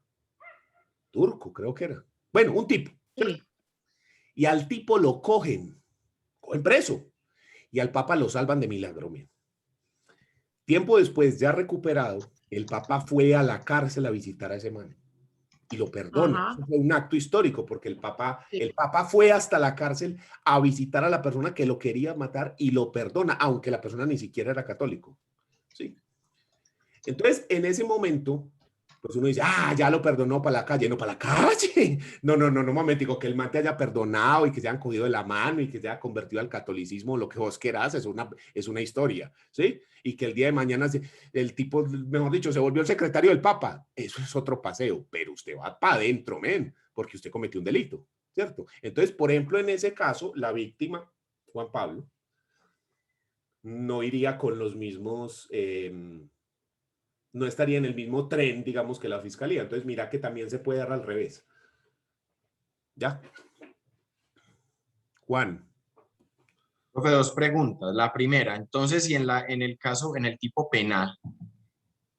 turco, creo que era. Bueno, un tipo. Sí. Y al tipo lo cogen preso. Y al Papa lo salvan de milagro. Mira. Tiempo después, ya recuperado, el Papa fue a la cárcel a visitar a ese man. Y lo perdona. Eso fue un acto histórico porque el Papa fue hasta la cárcel a visitar a la persona que lo quería matar y lo perdona, aunque la persona ni siquiera era católico. ¿Sí? Entonces, en ese momento, pues uno dice, ya lo perdonó para la calle. No, para la calle. No, momentico, que el man te haya perdonado y que se hayan cogido de la mano y que se haya convertido al catolicismo, lo que vos querás, es una historia, ¿sí? Y que el día de mañana el tipo, mejor dicho, se volvió el secretario del Papa. Eso es otro paseo, pero usted va para adentro, men, porque usted cometió un delito, ¿cierto? Entonces, por ejemplo, en ese caso, la víctima, Juan Pablo, no iría con los mismos... no estaría en el mismo tren, digamos, que la fiscalía. Entonces, mira que también se puede dar al revés. ¿Ya? Juan. Profe, dos preguntas. La primera, entonces, si en el caso, en el tipo penal,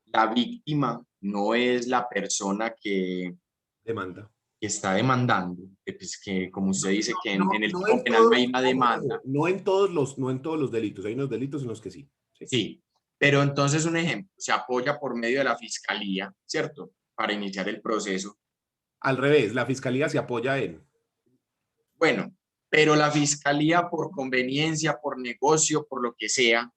la víctima no es la persona que demanda, que está demandando, pues que como usted dice, que en el tipo penal no hay una demanda. No en todos los delitos, hay unos delitos en los que sí. Sí. Pero entonces un ejemplo, se apoya por medio de la fiscalía, ¿cierto? Para iniciar el proceso. Al revés, la fiscalía se apoya en... Bueno, pero la fiscalía por conveniencia, por negocio, por lo que sea,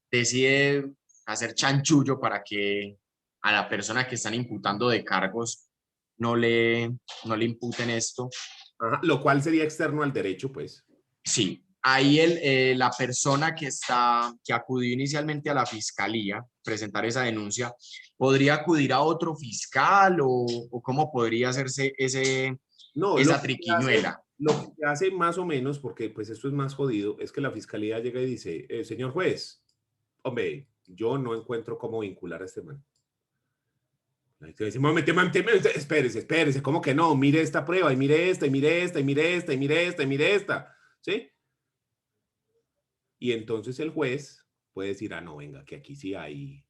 decide hacer chanchullo para que a la persona que están imputando de cargos no le imputen esto. Lo cual sería externo al derecho, pues. Sí. Ahí la persona que acudió inicialmente a la fiscalía, presentar esa denuncia, ¿podría acudir a otro fiscal o cómo podría hacerse esa triquiñuela? Lo que hace más o menos, porque pues esto es más jodido, es que la fiscalía llega y dice, señor juez, hombre, yo no encuentro cómo vincular a este man. Espérese, ¿cómo que no? Mire esta prueba, y mire esta, y mire esta, y mire esta, y mire esta, y mire esta, ¿sí? Y entonces el juez puede decir, no, venga, que aquí sí hay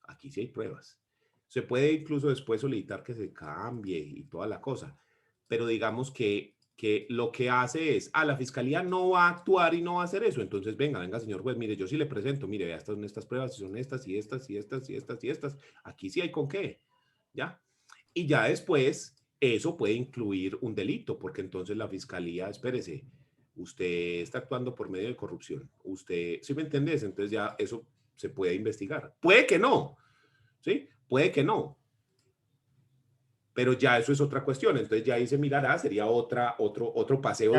pruebas. Se puede incluso después solicitar que se cambie y toda la cosa. Pero digamos que lo que hace es, la fiscalía no va a actuar y no va a hacer eso. Entonces, venga, señor juez, mire, yo sí le presento, mire, vea, estas son estas pruebas, son estas y estas y estas y estas y estas. Aquí sí hay con qué, ¿ya? Y ya después, eso puede incluir un delito, porque entonces la fiscalía, espérese, usted está actuando por medio de corrupción. Usted, ¿sí me entiendes? Entonces ya eso se puede investigar. Puede que no, ¿sí? Puede que no. Pero ya eso es otra cuestión. Entonces ya ahí se mirará, sería otro paseo.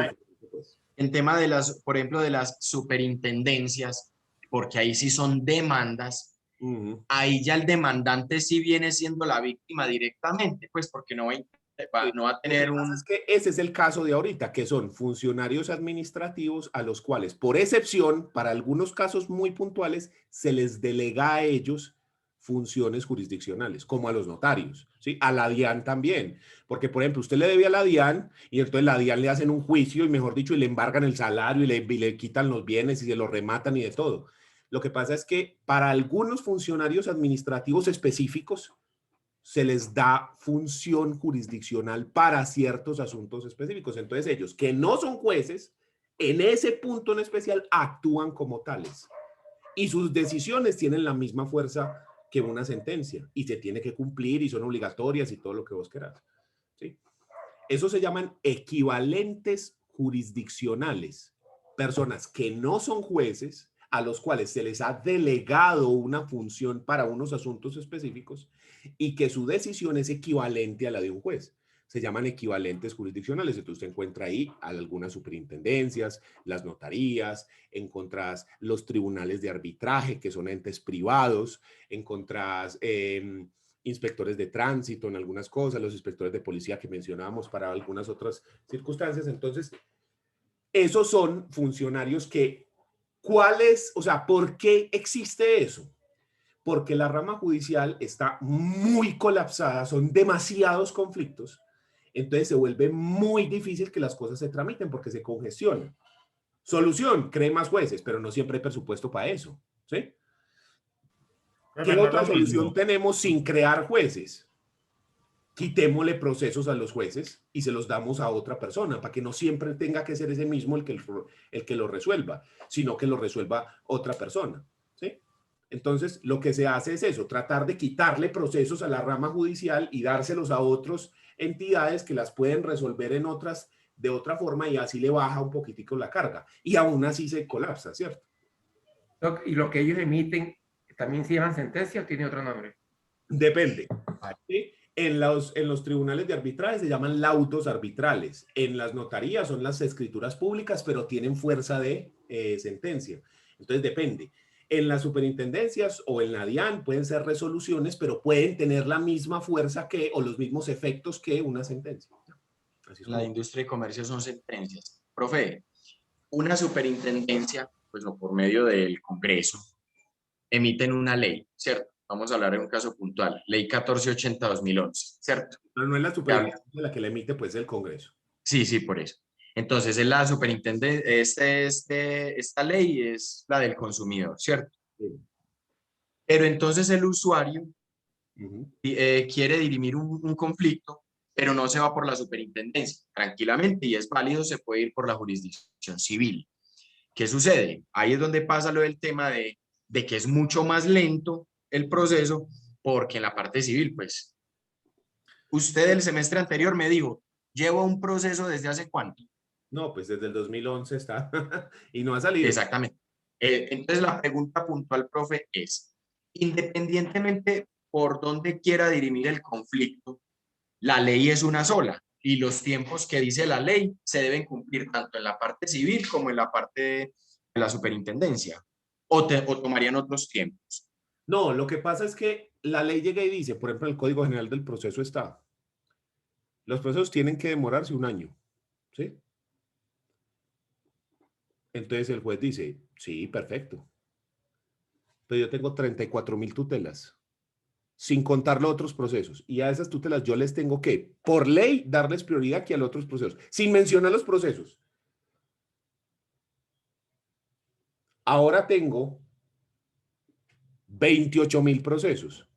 En tema de por ejemplo, de las superintendencias, porque ahí sí son demandas, ahí ya el demandante sí viene siendo la víctima directamente, pues porque no va a no va a tener un... Es que ese es el caso de ahorita, que son funcionarios administrativos a los cuales, por excepción, para algunos casos muy puntuales, se les delega a ellos funciones jurisdiccionales, como a los notarios, ¿sí? A la DIAN también, porque, por ejemplo, usted le debe a la DIAN y entonces la DIAN le hacen un juicio y, mejor dicho, y le embargan el salario y le quitan los bienes y se los rematan y de todo. Lo que pasa es que para algunos funcionarios administrativos específicos se les da función jurisdiccional para ciertos asuntos específicos. Entonces ellos, que no son jueces, en ese punto en especial actúan como tales. Y sus decisiones tienen la misma fuerza que una sentencia y se tiene que cumplir y son obligatorias y todo lo que vos querás. ¿Sí? Eso se llaman equivalentes jurisdiccionales. Personas que no son jueces, a los cuales se les ha delegado una función para unos asuntos específicos y que su decisión es equivalente a la de un juez. Se llaman equivalentes jurisdiccionales. Entonces usted encuentra ahí algunas superintendencias, las notarías, encontrás los tribunales de arbitraje, que son entes privados, encontrás inspectores de tránsito en algunas cosas, los inspectores de policía que mencionábamos para algunas otras circunstancias. Entonces, esos son funcionarios que, ¿cuál es? O sea, ¿por qué existe eso? Porque la rama judicial está muy colapsada, son demasiados conflictos, entonces se vuelve muy difícil que las cosas se tramiten porque se congestionan. Solución, cree más jueces, pero no siempre hay presupuesto para eso, ¿sí? ¿Qué otra solución tenemos sin crear jueces? Quitémosle procesos a los jueces y se los damos a otra persona para que no siempre tenga que ser ese mismo el que lo resuelva, sino que lo resuelva otra persona, ¿sí? Entonces, lo que se hace es eso, tratar de quitarle procesos a la rama judicial y dárselos a otras entidades que las pueden resolver en otras de otra forma y así le baja un poquitico la carga. Y aún así se colapsa, ¿cierto? Y lo que ellos emiten, ¿también se llaman sentencia o tiene otro nombre? Depende. ¿Sí? En los tribunales de arbitraje se llaman laudos arbitrales. En las notarías son las escrituras públicas, pero tienen fuerza de sentencia. Entonces, depende. En las superintendencias o en la DIAN pueden ser resoluciones, pero pueden tener la misma fuerza que o los mismos efectos que una sentencia. Así es. La industria y comercio son sentencias. Profe, una superintendencia, pues no, por medio del Congreso, emiten una ley, ¿cierto? Vamos a hablar de un caso puntual, ley 1480-2011, ¿cierto? Pero no es la superintendencia la que la emite, pues el Congreso. Sí, sí, por eso. Entonces, es la superintendencia, esta ley es la del consumidor, ¿cierto? Sí. Pero entonces el usuario quiere dirimir un conflicto, pero no se va por la superintendencia. Tranquilamente, y es válido, se puede ir por la jurisdicción civil. ¿Qué sucede? Ahí es donde pasa lo del tema de que es mucho más lento el proceso, porque en la parte civil, pues, usted el semestre anterior me dijo, llevo un proceso desde hace ¿cuánto? No, pues desde el 2011 está y no ha salido. Exactamente. Entonces la pregunta puntual, profe, es, independientemente por dónde quiera dirimir el conflicto, la ley es una sola y los tiempos que dice la ley se deben cumplir tanto en la parte civil como en la parte de la superintendencia. ¿O tomarían otros tiempos? No, lo que pasa es que la ley llega y dice, por ejemplo, en el Código General del Proceso está, los procesos tienen que demorarse 1 año, ¿sí? Entonces el juez dice, sí, perfecto. Pero yo tengo 34.000 tutelas, sin contar los otros procesos. Y a esas tutelas yo les tengo que, por ley, darles prioridad que a los otros procesos, sin mencionar los procesos. Ahora tengo 28.000 procesos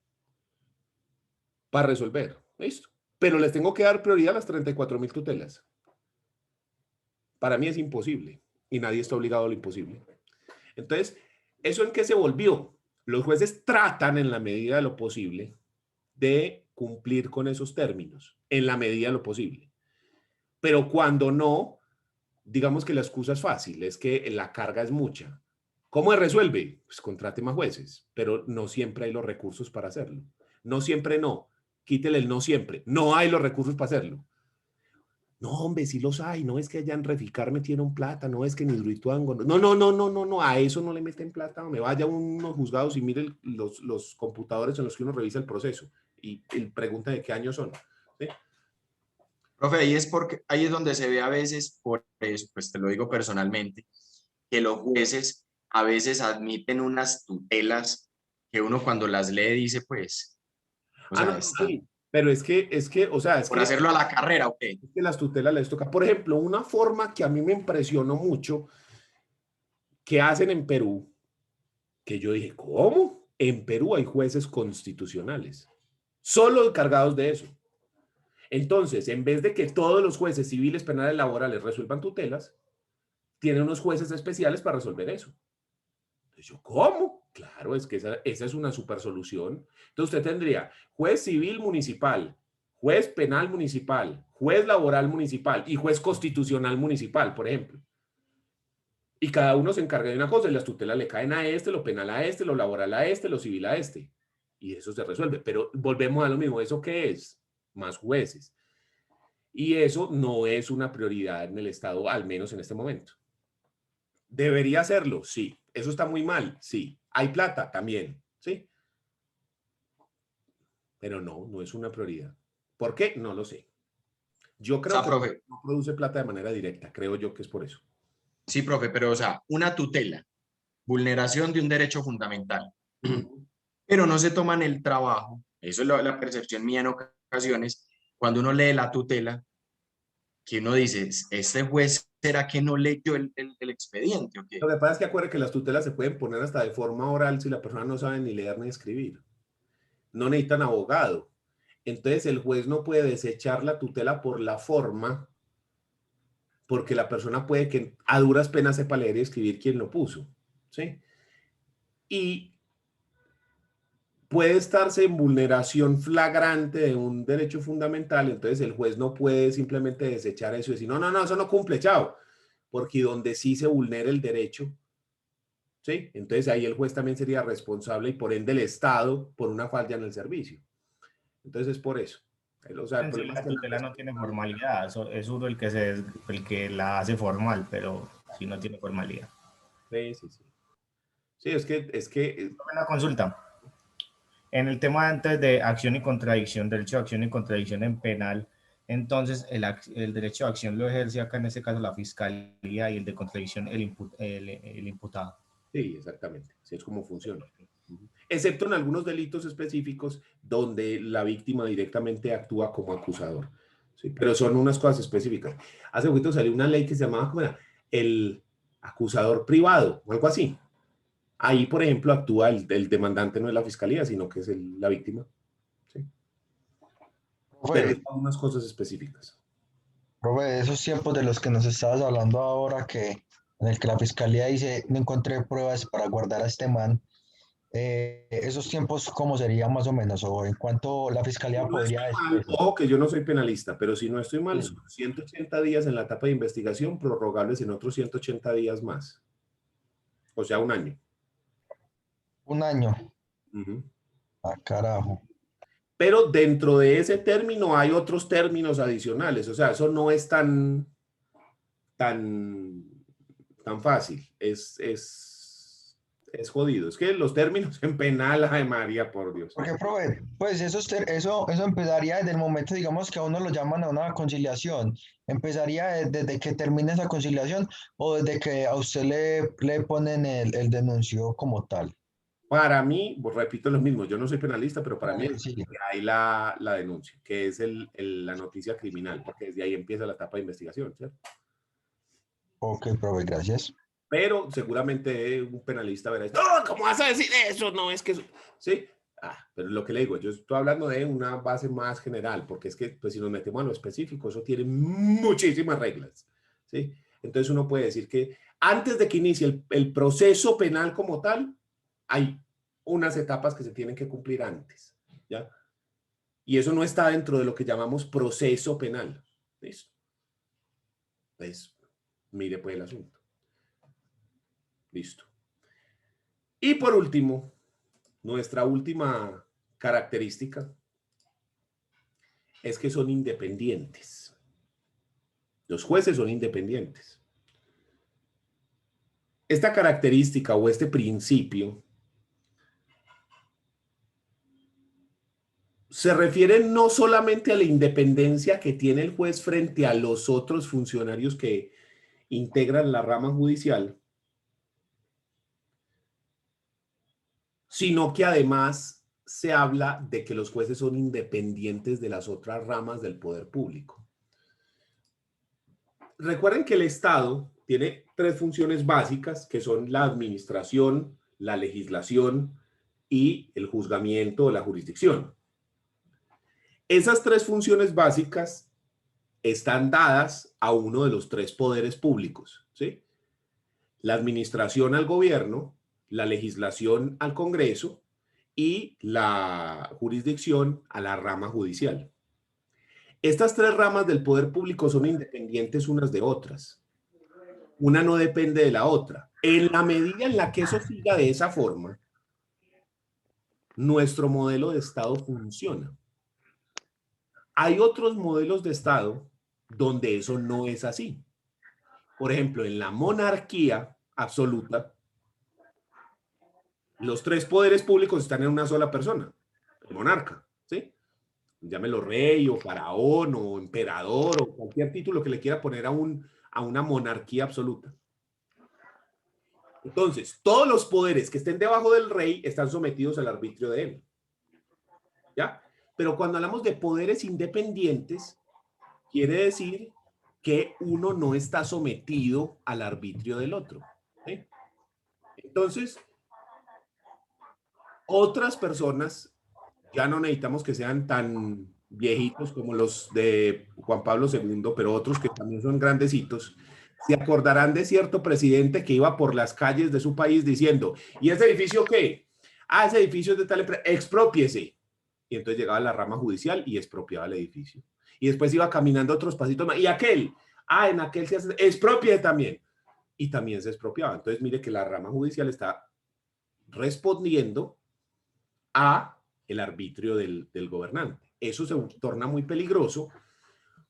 para resolver. ¿Listo? Pero les tengo que dar prioridad a las 34.000 tutelas. Para mí es imposible. Y nadie está obligado a lo imposible. Entonces, ¿eso en qué se volvió? Los jueces tratan en la medida de lo posible de cumplir con esos términos, en la medida de lo posible. Pero cuando no, digamos que la excusa es fácil, es que la carga es mucha. ¿Cómo se resuelve? Pues contrate más jueces, pero no siempre hay los recursos para hacerlo. No siempre no. Quítele el no siempre. No hay los recursos para hacerlo. No, hombre, sí los hay. No es que allá en Reficar metieron plata, no es que en Hidroituango. No, a eso no le meten plata. Me vaya a unos juzgados y mire los computadores en los que uno revisa el proceso y pregunta de qué año son. ¿Sí? Profe, ahí es donde se ve a veces, por eso, pues te lo digo personalmente, que los jueces a veces admiten unas tutelas que uno cuando las lee dice, pues, o Ah, sea, no, sí, pero o sea, por hacerlo a la carrera, ok. es que las tutelas les toca. Por ejemplo, una forma que a mí me impresionó mucho que hacen en Perú, que yo dije, ¿cómo? En Perú hay jueces constitucionales, solo encargados de eso. Entonces, en vez de que todos los jueces civiles, penales, laborales resuelvan tutelas, tienen unos jueces especiales para resolver eso. Entonces yo, ¿cómo? Claro, es que esa es una super solución. Entonces usted tendría juez civil municipal, juez penal municipal, juez laboral municipal y juez constitucional municipal, por ejemplo. Y cada uno se encarga de una cosa y las tutelas le caen a este, lo penal a este, lo laboral a este, lo civil a este. Y eso se resuelve. Pero volvemos a lo mismo. ¿Eso qué es? Más jueces. Y eso no es una prioridad en el Estado, al menos en este momento. ¿Debería serlo? Sí. ¿Eso está muy mal? Sí. ¿Hay plata? También. Sí. Pero no es una prioridad. ¿Por qué? No lo sé. Yo creo que profe, no produce plata de manera directa. Creo yo que es por eso. sí, profe, pero o sea, una tutela, vulneración de un derecho fundamental, pero no se toman el trabajo, eso es la percepción mía en ocasiones, cuando uno lee la tutela, que uno dice, ¿este juez será que no leyó el expediente o qué? Lo que pasa es que acuerde que las tutelas se pueden poner hasta de forma oral si la persona no sabe ni leer ni escribir. No necesitan abogado. Entonces el juez no puede desechar la tutela por la forma, porque la persona puede que a duras penas sepa leer y escribir quien lo puso. ¿Sí? Y puede estarse en vulneración flagrante de un derecho fundamental, entonces el juez no puede simplemente desechar eso y decir, no, eso no cumple, chao, porque donde sí se vulnera el derecho, ¿sí? Entonces ahí el juez también sería responsable y por ende el Estado por una falla en el servicio. Entonces es por eso. O sea, el problema es La que tutela no tiene formalidad, es uno el que la hace formal, pero sí no tiene formalidad. Sí. Sí, es que Una consulta. En el tema antes de acción y contradicción, derecho de acción y contradicción en penal, entonces el derecho de acción lo ejerce acá en este caso la fiscalía y el de contradicción el imputado. sí, exactamente. Así es como funciona. Excepto en algunos delitos específicos donde la víctima directamente actúa como acusador. ¿Sí? Pero son unas cosas específicas. Hace poquito salió una ley que se llamaba, ¿cómo era? El acusador privado o algo así. Ahí, por ejemplo, actúa el demandante, no es la fiscalía, sino que es la víctima. ¿Sí? Pero son unas cosas específicas. Profe, de esos tiempos de los que nos estabas hablando ahora, en el que la fiscalía dice, no encontré pruebas para guardar a este man, esos tiempos, ¿cómo serían más o menos? ¿O en cuánto la fiscalía No estoy podría decir mal, eso? ojo que yo no soy penalista, pero si no estoy mal, Sí. son 180 días en la etapa de investigación, prorrogables en otros 180 días más. O sea, un año. Un año. Ujú. Ah, carajo. Pero dentro de ese término hay otros términos adicionales. O sea, eso no es tan, tan fácil. Es jodido. Es que los términos en penal, ay María, por Dios. Porque, profe, pues eso empezaría desde el momento, digamos, que a uno lo llaman a una conciliación. ¿Empezaría desde que termine esa conciliación o desde que a usted le ponen el denuncio como tal? Para mí, pues, repito lo mismo, yo no soy penalista, pero para mí Sí. hay la denuncia, que es la noticia criminal, porque desde ahí empieza la etapa de investigación, ¿cierto? Ok, profe, gracias. Pero seguramente un penalista verá, no, ¿cómo vas a decir eso? No, es que eso, ¿sí? Pero lo que le digo, yo estoy hablando de una base más general, porque es que pues, si nos metemos a lo específico, eso tiene muchísimas reglas, ¿sí? Entonces uno puede decir que antes de que inicie el proceso penal como tal, hay unas etapas que se tienen que cumplir antes, ¿ya? Y eso no está dentro de lo que llamamos proceso penal, ¿listo? Pues, mire pues el asunto. Listo. Y por último, nuestra última característica es que son independientes. Los jueces son independientes. Esta característica o este principio se refiere no solamente a la independencia que tiene el juez frente a los otros funcionarios que integran la rama judicial, sino que además se habla de que los jueces son independientes de las otras ramas del poder público. Recuerden que el Estado tiene tres funciones básicas, que son la administración, la legislación y el juzgamiento o la jurisdicción. Esas tres funciones básicas están dadas a uno de los tres poderes públicos, ¿sí? La administración al gobierno, la legislación al Congreso y la jurisdicción a la rama judicial. Estas tres ramas del poder público son independientes unas de otras. Una no depende de la otra. En la medida en la que eso siga de esa forma, nuestro modelo de Estado funciona. Hay otros modelos de Estado donde eso no es así. Por ejemplo, en la monarquía absoluta, los tres poderes públicos están en una sola persona, el monarca, ¿sí? Llámelo rey o faraón o emperador o cualquier título que le quiera poner a una monarquía absoluta. Entonces, todos los poderes que estén debajo del rey están sometidos al arbitrio de él. ¿Ya? Pero cuando hablamos de poderes independientes, quiere decir que uno no está sometido al arbitrio del otro, ¿sí? Entonces, otras personas, ya no necesitamos que sean tan viejitos como los de Juan Pablo II, pero otros que también son grandecitos, se acordarán de cierto presidente que iba por las calles de su país diciendo, ¿y ese edificio qué? Ah, ese edificio es de tal empresa, exprópiese. Y entonces llegaba a la rama judicial y expropiaba el edificio. Y después iba caminando otros pasitos más. ¿Y aquel? Ah, en aquel se hace, expropie también. Y también se expropiaba. Entonces mire que la rama judicial está respondiendo a el arbitrio del gobernante. Eso se torna muy peligroso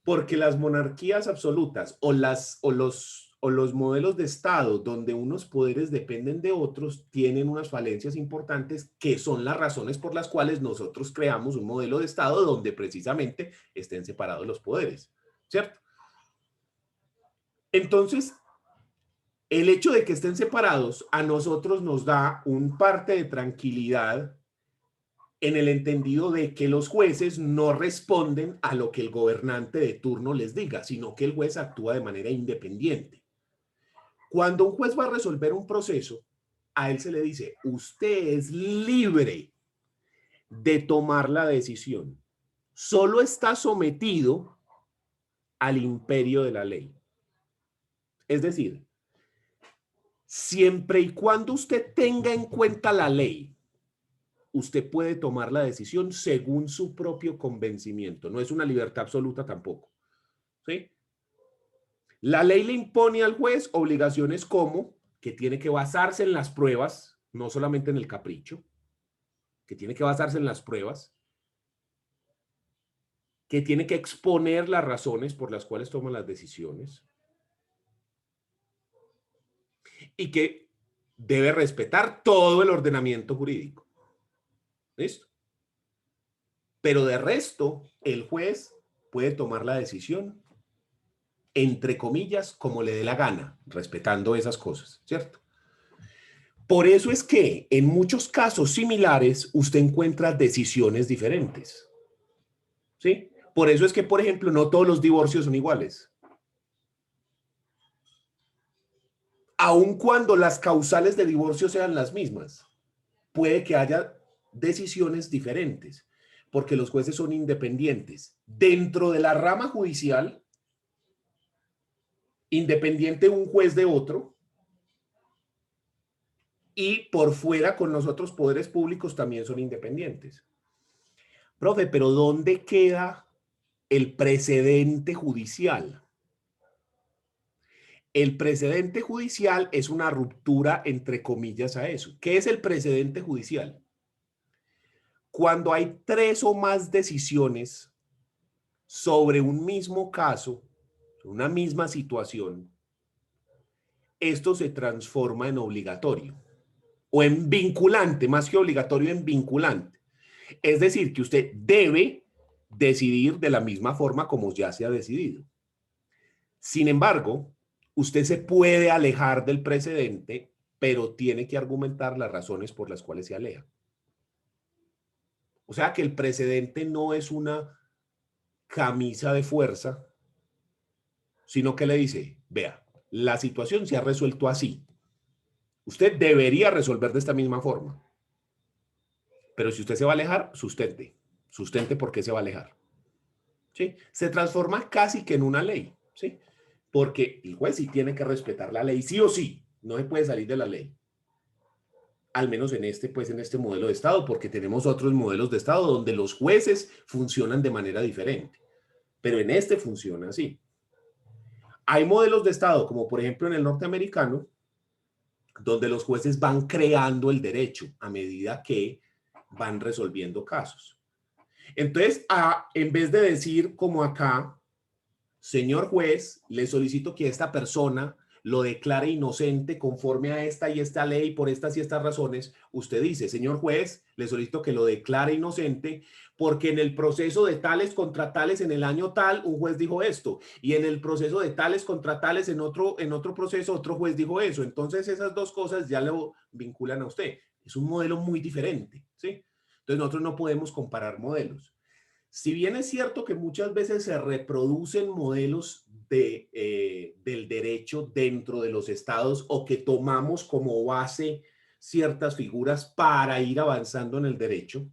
porque las monarquías absolutas o los modelos de Estado donde unos poderes dependen de otros tienen unas falencias importantes que son las razones por las cuales nosotros creamos un modelo de Estado donde precisamente estén separados los poderes, ¿cierto? Entonces, el hecho de que estén separados a nosotros nos da un parte de tranquilidad en el entendido de que los jueces no responden a lo que el gobernante de turno les diga, sino que el juez actúa de manera independiente. Cuando un juez va a resolver un proceso, a él se le dice, usted es libre de tomar la decisión. Solo está sometido al imperio de la ley. Es decir, siempre y cuando usted tenga en cuenta la ley, usted puede tomar la decisión según su propio convencimiento. No es una libertad absoluta tampoco, ¿sí? La ley le impone al juez obligaciones como que tiene que basarse en las pruebas, no solamente en el capricho, que tiene que basarse en las pruebas, que tiene que exponer las razones por las cuales toma las decisiones y que debe respetar todo el ordenamiento jurídico. ¿Listo? Pero de resto, el juez puede tomar la decisión, entre comillas, como le dé la gana, respetando esas cosas, ¿cierto? Por eso es que en muchos casos similares usted encuentra decisiones diferentes, ¿sí? Por eso es que, por ejemplo, no todos los divorcios son iguales. Aun cuando las causales de divorcio sean las mismas, puede que haya decisiones diferentes, porque los jueces son independientes. Dentro de la rama judicial, independiente un juez de otro, y por fuera con los otros poderes públicos también son independientes. Profe, pero ¿dónde queda el precedente judicial? El precedente judicial es una ruptura entre comillas a eso. ¿Qué es el precedente judicial? Cuando hay tres o más decisiones sobre un mismo caso, una misma situación, esto se transforma en obligatorio o en vinculante, más que obligatorio, en vinculante. Es decir, que usted debe decidir de la misma forma como ya se ha decidido. Sin embargo, usted se puede alejar del precedente, pero tiene que argumentar las razones por las cuales se aleja. O sea que el precedente no es una camisa de fuerza, sino que le dice, vea, la situación se ha resuelto así. Usted debería resolver de esta misma forma. Pero si usted se va a alejar, sustente. Sustente por qué se va a alejar. ¿Sí? Se transforma casi que en una ley. ¿Sí? Porque el juez sí tiene que respetar la ley, sí o sí. No se puede salir de la ley. Al menos en este modelo de Estado, porque tenemos otros modelos de Estado donde los jueces funcionan de manera diferente. Pero en este funciona así. Hay modelos de Estado, como por ejemplo en el norteamericano, donde los jueces van creando el derecho a medida que van resolviendo casos. Entonces, en vez de decir como acá, señor juez, le solicito que esta persona lo declare inocente conforme a esta y esta ley por estas y estas razones, usted dice, señor juez, le solicito que lo declare inocente porque en el proceso de tales contra tales en el año tal, un juez dijo esto, y en el proceso de tales contra tales en otro proceso, otro juez dijo eso. Entonces esas dos cosas ya lo vinculan a usted. Es un modelo muy diferente, ¿sí? Entonces nosotros no podemos comparar modelos. Si bien es cierto que muchas veces se reproducen modelos del derecho dentro de los estados o que tomamos como base ciertas figuras para ir avanzando en el derecho,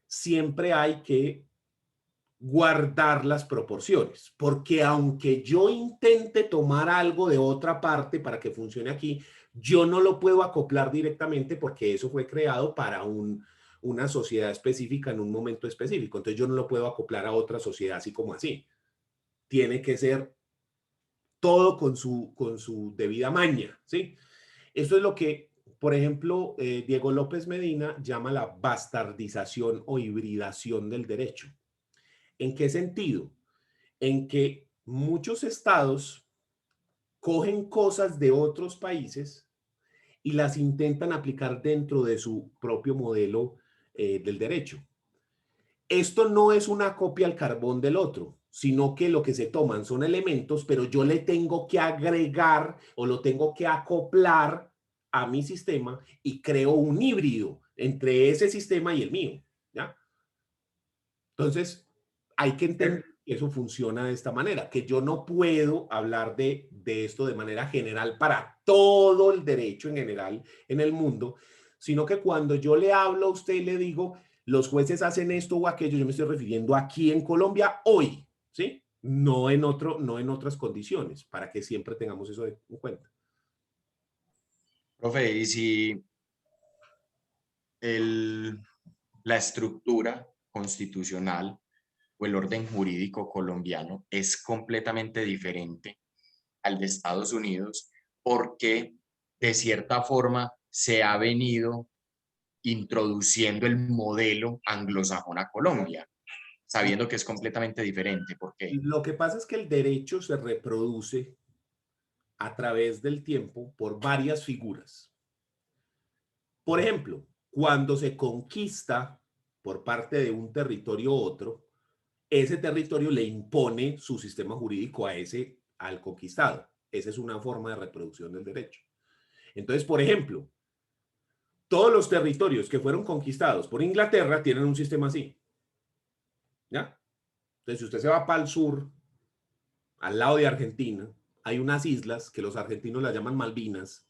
siempre hay que guardar las proporciones, porque aunque yo intente tomar algo de otra parte para que funcione aquí, yo no lo puedo acoplar directamente porque eso fue creado para una sociedad específica en un momento específico. Entonces yo no lo puedo acoplar a otra sociedad así como así. Tiene que ser todo con su debida maña, ¿sí? Eso es lo que, por ejemplo, Diego López Medina llama la bastardización o hibridación del derecho. ¿En qué sentido? En que muchos estados cogen cosas de otros países y las intentan aplicar dentro de su propio modelo del derecho. Esto no es una copia al carbón del otro, sino que lo que se toman son elementos, pero yo le tengo que agregar o lo tengo que acoplar a mi sistema y creo un híbrido entre ese sistema y el mío, ¿ya? Entonces, hay que entender que eso funciona de esta manera, que yo no puedo hablar de esto de manera general para todo el derecho en general en el mundo, sino que cuando yo le hablo a usted y le digo, los jueces hacen esto o aquello, yo me estoy refiriendo aquí en Colombia hoy, ¿sí? No en otras condiciones, para que siempre tengamos eso en cuenta. Profe, y si la estructura constitucional o el orden jurídico colombiano es completamente diferente al de Estados Unidos, porque de cierta forma se ha venido introduciendo el modelo anglosajón a Colombia, sabiendo que es completamente diferente. ¿Por qué? Lo que pasa es que el derecho se reproduce a través del tiempo por varias figuras. Por ejemplo, cuando se conquista por parte de un territorio u otro, ese territorio le impone su sistema jurídico al conquistado. Esa es una forma de reproducción del derecho. Entonces, por ejemplo, todos los territorios que fueron conquistados por Inglaterra tienen un sistema así. ¿Ya? Entonces, si usted se va para el sur, al lado de Argentina, hay unas islas que los argentinos las llaman Malvinas,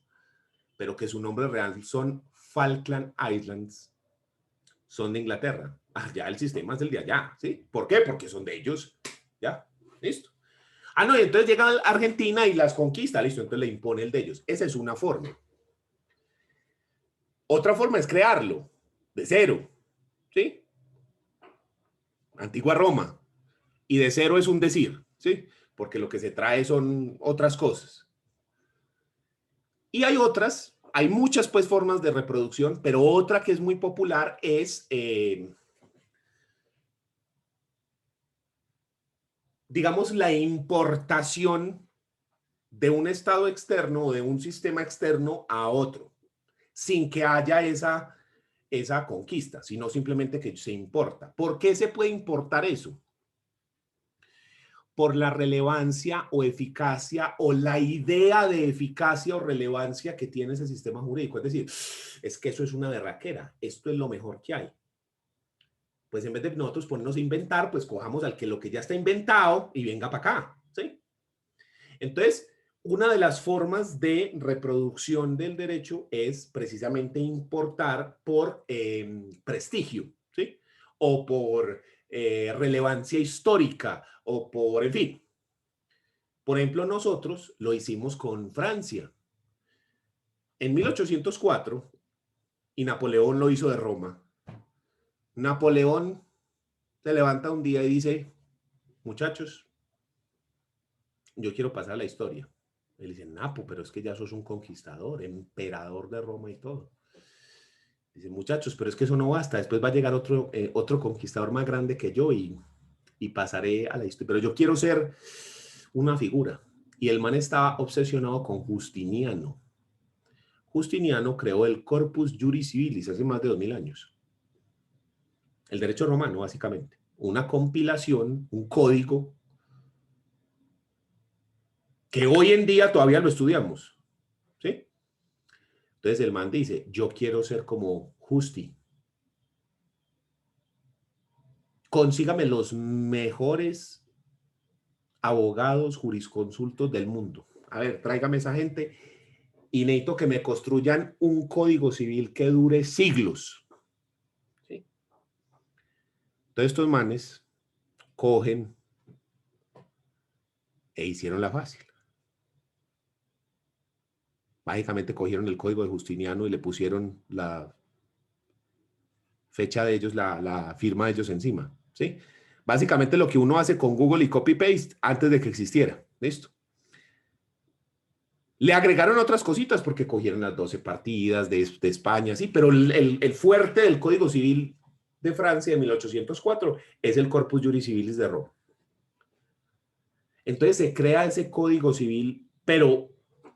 pero que su nombre real son Falkland Islands, son de Inglaterra. Allá el sistema es el de allá, ¿sí? ¿Por qué? Porque son de ellos. ¿Ya? Listo. Ah, no, y entonces llega a Argentina y las conquista, listo, entonces le impone el de ellos. Esa es una forma. Otra forma es crearlo, de cero, ¿sí? Antigua Roma. Y de cero es un decir, ¿sí? Porque lo que se trae son otras cosas. Y hay otras, hay muchas pues formas de reproducción, pero otra que es muy popular es, digamos, la importación de un estado externo o de un sistema externo a otro, sin que haya esa conquista, sino simplemente que se importa. ¿Por qué se puede importar eso? Por la relevancia o eficacia o la idea de eficacia o relevancia que tiene ese sistema jurídico. Es decir, es que eso es una berraquera, esto es lo mejor que hay. Pues en vez de nosotros ponernos a inventar, pues cojamos al que lo que ya está inventado y venga para acá, ¿sí? Entonces, una de las formas de reproducción del derecho es precisamente importar por prestigio, ¿sí? O por relevancia histórica, o por, en fin. Por ejemplo, nosotros lo hicimos con Francia. En 1804, y Napoleón lo hizo de Roma. Napoleón se levanta un día y dice, muchachos, yo quiero pasar a la historia. Él dice, Napo, pero es que ya sos un conquistador, emperador de Roma y todo. Dice, muchachos, pero es que eso no basta. Después va a llegar otro conquistador más grande que yo y pasaré a la historia. Pero yo quiero ser una figura. Y el man estaba obsesionado con Justiniano. Justiniano creó el Corpus Juris Civilis hace más de 2000 años. El derecho romano, básicamente. Una compilación, un código que hoy en día todavía lo estudiamos, ¿sí? Entonces el man dice, yo quiero ser como Justi. Consígame los mejores abogados jurisconsultos del mundo. A ver, tráigame esa gente y necesito que me construyan un código civil que dure siglos, ¿sí? Entonces estos manes cogen e hicieron la fácil. Básicamente cogieron el código de Justiniano y le pusieron la fecha de ellos, la firma de ellos encima, ¿sí? Básicamente lo que uno hace con Google y copy-paste antes de que existiera. ¿Listo? Le agregaron otras cositas porque cogieron las 12 partidas de España, sí, pero el fuerte del Código Civil de Francia de 1804 es el Corpus Juris Civilis de Roma. Entonces se crea ese Código Civil, pero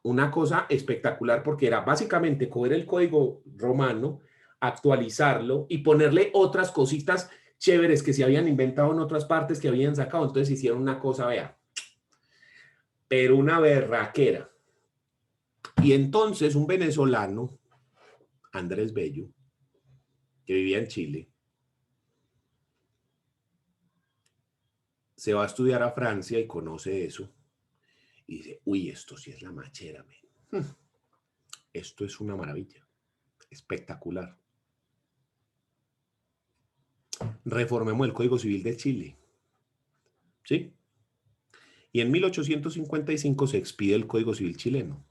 una cosa espectacular porque era básicamente coger el código romano, actualizarlo y ponerle otras cositas chéveres que se habían inventado en otras partes que habían sacado. Entonces hicieron una cosa, vea, pero una berraquera. Y entonces un venezolano, Andrés Bello, que vivía en Chile, se va a estudiar a Francia y conoce eso. Y dice, uy, esto sí es la machera, man. Esto es una maravilla. Espectacular. Reformemos el Código Civil de Chile. ¿Sí? Y en 1855 se expide el Código Civil chileno.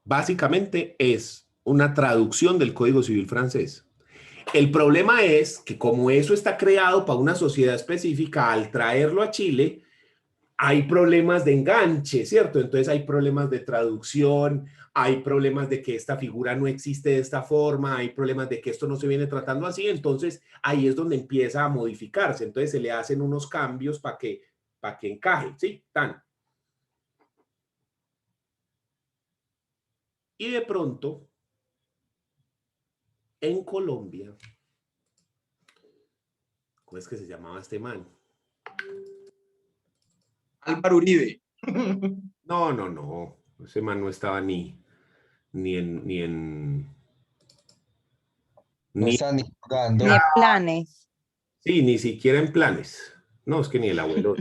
Básicamente es una traducción del Código Civil francés. El problema es que como eso está creado para una sociedad específica, al traerlo a Chile, hay problemas de enganche, ¿cierto? Entonces hay problemas de traducción, hay problemas de que esta figura no existe de esta forma, hay problemas de que esto no se viene tratando así, entonces ahí es donde empieza a modificarse, entonces se le hacen unos cambios para que encaje, ¿sí? Tan. Y de pronto, en Colombia, ¿cómo es que se llamaba este man? Álvaro Uribe. No. Ese man no estaba ni están ni jugando. Ni planes. Sí, ni siquiera en planes. No, es que ni el abuelo.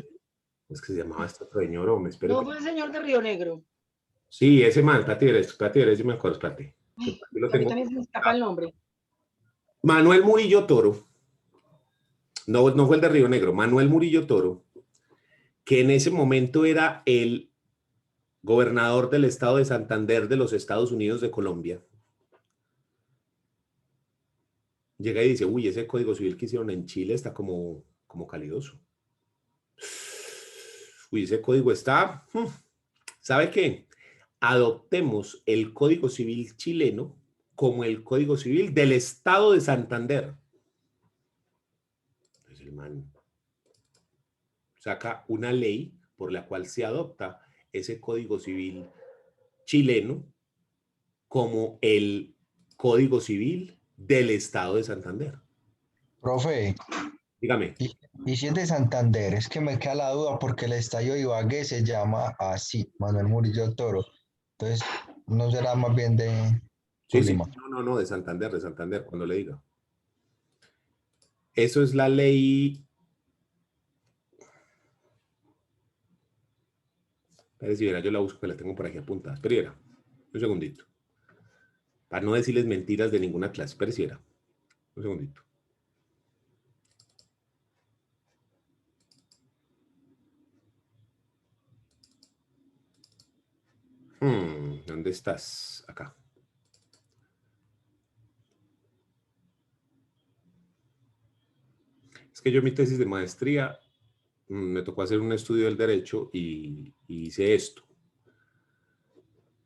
Es que se llamaba este señor, hombre. No fue el señor de Río Negro. Sí, ese man, espérate, yo me acuerdo, espérate. Ay, a mí también se me escapa el nombre. Manuel Murillo Toro. No fue el de Río Negro, Manuel Murillo Toro, que en ese momento era el gobernador del estado de Santander de los Estados Unidos de Colombia. Llega y dice, uy, ese Código Civil que hicieron en Chile está como calidoso. Uy, ese código está... ¿Sabe qué? Adoptemos el Código Civil chileno como el Código Civil del estado de Santander. Entonces el man saca una ley por la cual se adopta ese Código Civil chileno como el Código Civil del Estado de Santander. Profe, Dígame. y si es de Santander, es que me queda la duda porque el estadio de Ibagué se llama así, Manuel Murillo Toro. Entonces, ¿no será más bien de Sí, sí. Tolima? No, de Santander, cuando le diga. Eso es la ley. Espera, si verá, yo la busco, que la tengo por aquí apuntada. Espera, un segundito. Para no decirles mentiras de ninguna clase. Espera, un segundito. ¿Dónde estás? Acá. Es que yo en mi tesis de maestría me tocó hacer un estudio del derecho y hice esto.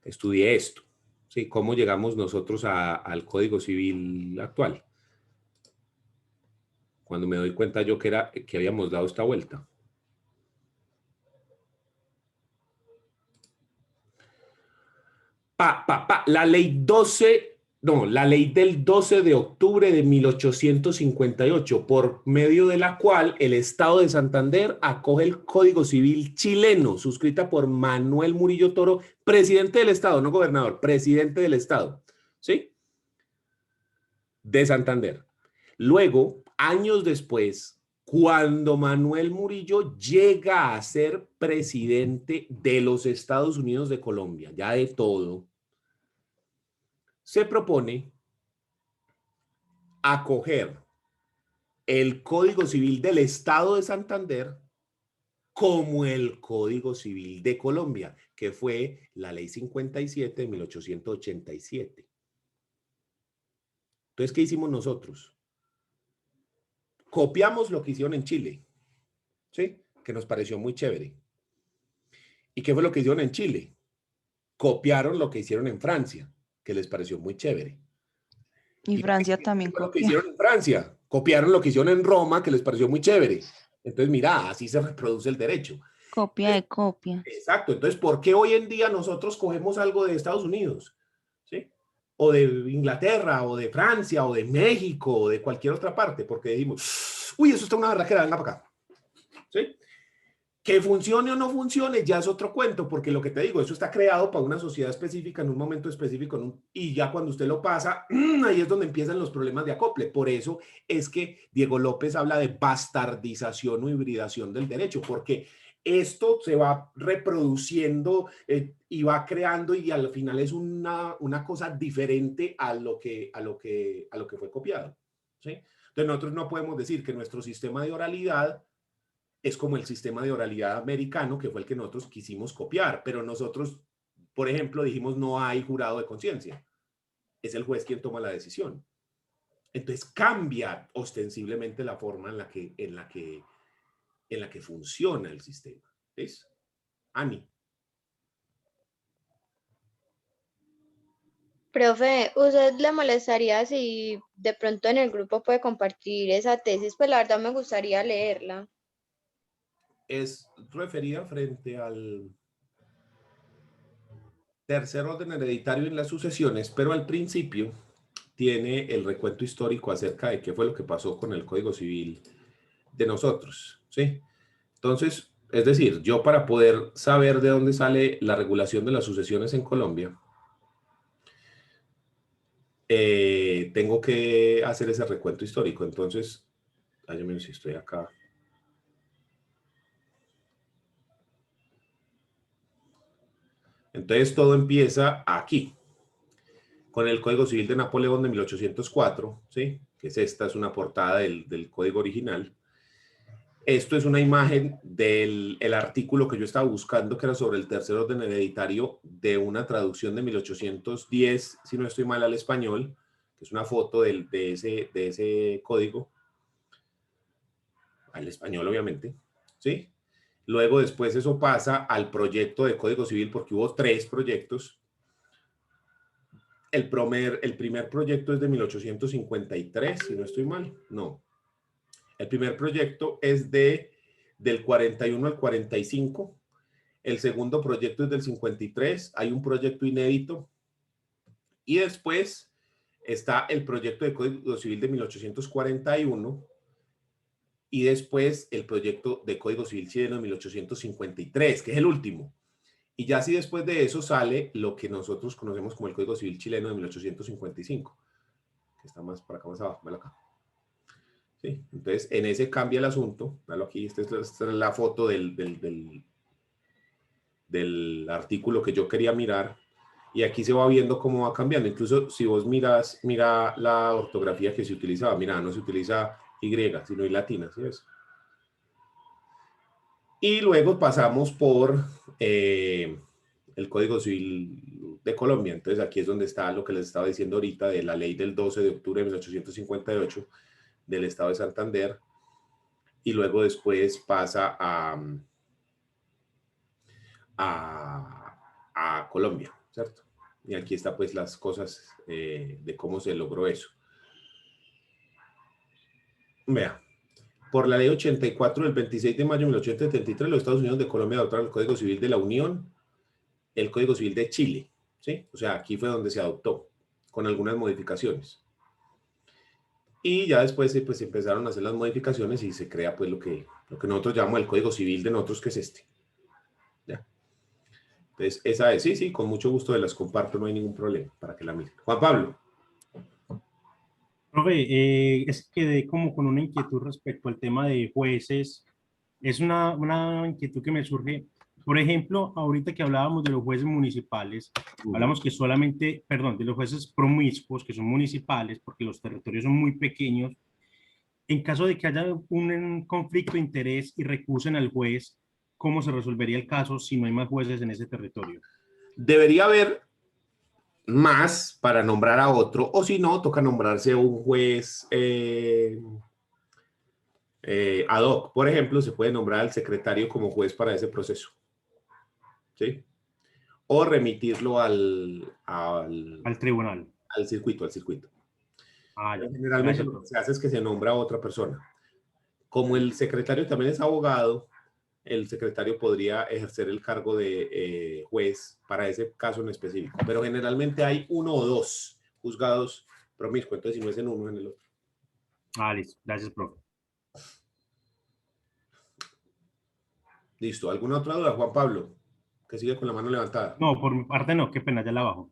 Estudié esto. ¿Sí? ¿Cómo llegamos nosotros al Código Civil actual? Cuando me doy cuenta yo que habíamos dado esta vuelta. La ley la ley del 12 de octubre de 1858, por medio de la cual el Estado de Santander acoge el Código Civil chileno, suscrita por Manuel Murillo Toro, presidente del Estado, no gobernador, presidente del Estado, ¿sí? De Santander. Luego, años después, cuando Manuel Murillo llega a ser presidente de los Estados Unidos de Colombia, ya de todo, se propone acoger el Código Civil del Estado de Santander como el Código Civil de Colombia, que fue la Ley 57 de 1887. Entonces, ¿qué hicimos nosotros? Copiamos lo que hicieron en Chile, ¿sí? Que nos pareció muy chévere. ¿Y qué fue lo que hicieron en Chile? Copiaron lo que hicieron en Francia, que les pareció muy chévere. Y Francia también Lo que copia. hicieron en Francia, copiaron lo que hicieron en Roma, que les pareció muy chévere. Entonces, mira, así se reproduce el derecho. Copia de copia. Exacto. Entonces, ¿por qué hoy en día nosotros cogemos algo de Estados Unidos? ¿Sí? O de Inglaterra, o de Francia, o de México, o de cualquier otra parte, porque decimos, uy, eso está una barraquera, venga para acá. ¿Sí? Que funcione o no funcione ya es otro cuento, porque lo que te digo, eso está creado para una sociedad específica en un momento específico y ya cuando usted lo pasa, ahí es donde empiezan los problemas de acople. Por eso es que Diego López habla de bastardización o hibridación del derecho, porque esto se va reproduciendo y va creando y al final es una cosa diferente a lo que fue copiado, ¿sí? Entonces nosotros no podemos decir que nuestro sistema de oralidad es como el sistema de oralidad americano, que fue el que nosotros quisimos copiar, pero nosotros, por ejemplo, dijimos no hay jurado de conciencia. Es el juez quien toma la decisión. Entonces cambia ostensiblemente la forma en la que funciona el sistema. ¿Ves? Ani. Profe, ¿usted le molestaría si de pronto en el grupo puede compartir esa tesis? Pues la verdad me gustaría leerla. Es referida frente al tercer orden hereditario en las sucesiones, pero al principio tiene el recuento histórico acerca de qué fue lo que pasó con el Código Civil de nosotros, ¿sí? Entonces, es decir, yo para poder saber de dónde sale la regulación de las sucesiones en Colombia, tengo que hacer ese recuento histórico. Entonces, yo me si estoy acá. Entonces, todo empieza aquí, con el Código Civil de Napoleón de 1804, ¿sí? Que es una portada del código original. Esto es una imagen del artículo que yo estaba buscando, que era sobre el tercer orden hereditario de una traducción de 1810, si no estoy mal, al español, que es una foto de ese código, al español obviamente, ¿sí? Luego después eso pasa al proyecto de Código Civil, porque hubo 3 proyectos. El primer proyecto es de 1853, si no estoy mal, no. El primer proyecto es del 41 al 45. El segundo proyecto es del 53. Hay un proyecto inédito. Y después Está el proyecto de Código Civil de 1841 y después el proyecto de Código Civil chileno de 1853, que es el último. Y ya así después de eso sale lo que nosotros conocemos como el Código Civil chileno de 1855, que está más para acá, más abajo, velo acá. Sí, entonces en ese cambia el asunto. Véalo aquí, esta es la foto del artículo que yo quería mirar. Y aquí se va viendo cómo va cambiando. Incluso si vos mira la ortografía que se utilizaba. Mira, no se utiliza Y, sino Y latina, ¿sí ves? Y luego pasamos por el Código Civil de Colombia. Entonces aquí es donde está lo que les estaba diciendo ahorita de la ley del 12 de octubre de 1858 del Estado de Santander. Y luego después pasa a Colombia, ¿cierto? Y aquí está pues las cosas de cómo se logró eso. Vea, por la ley 84 del 26 de mayo de 1873, los Estados Unidos de Colombia adoptaron el Código Civil de la Unión, el Código Civil de Chile, ¿sí? O sea, aquí fue donde se adoptó, con algunas modificaciones. Y ya después pues empezaron a hacer las modificaciones y se crea pues lo que nosotros llamamos el Código Civil de nosotros, que es este. ¿Ya? Entonces, esa es, sí, con mucho gusto las comparto, no hay ningún problema para que la miren. Juan Pablo. Profe, es que quedé como con una inquietud respecto al tema de jueces. Es una inquietud que me surge. Por ejemplo, ahorita que hablábamos de los jueces municipales, hablamos que solamente, perdón, de los jueces promiscuos, que son municipales, porque los territorios son muy pequeños. En caso de que haya un conflicto de interés y recusen al juez, ¿cómo se resolvería el caso si no hay más jueces en ese territorio? Debería haber más para nombrar a otro, o si no, toca nombrarse un juez ad hoc. Por ejemplo, se puede nombrar al secretario como juez para ese proceso, ¿sí? O remitirlo al tribunal. Al circuito. Ah, ya. Generalmente lo que se hace es que se nombra a otra persona. Como el secretario también es abogado, el secretario podría ejercer el cargo de juez para ese caso en específico. Pero generalmente hay uno o dos juzgados promiscuos. Entonces, si no es en uno, en el otro. Ah, listo. Gracias, profe. Listo. ¿Alguna otra duda, Juan Pablo? Que sigue con la mano levantada. No, por mi parte no. Qué pena, ya la bajo.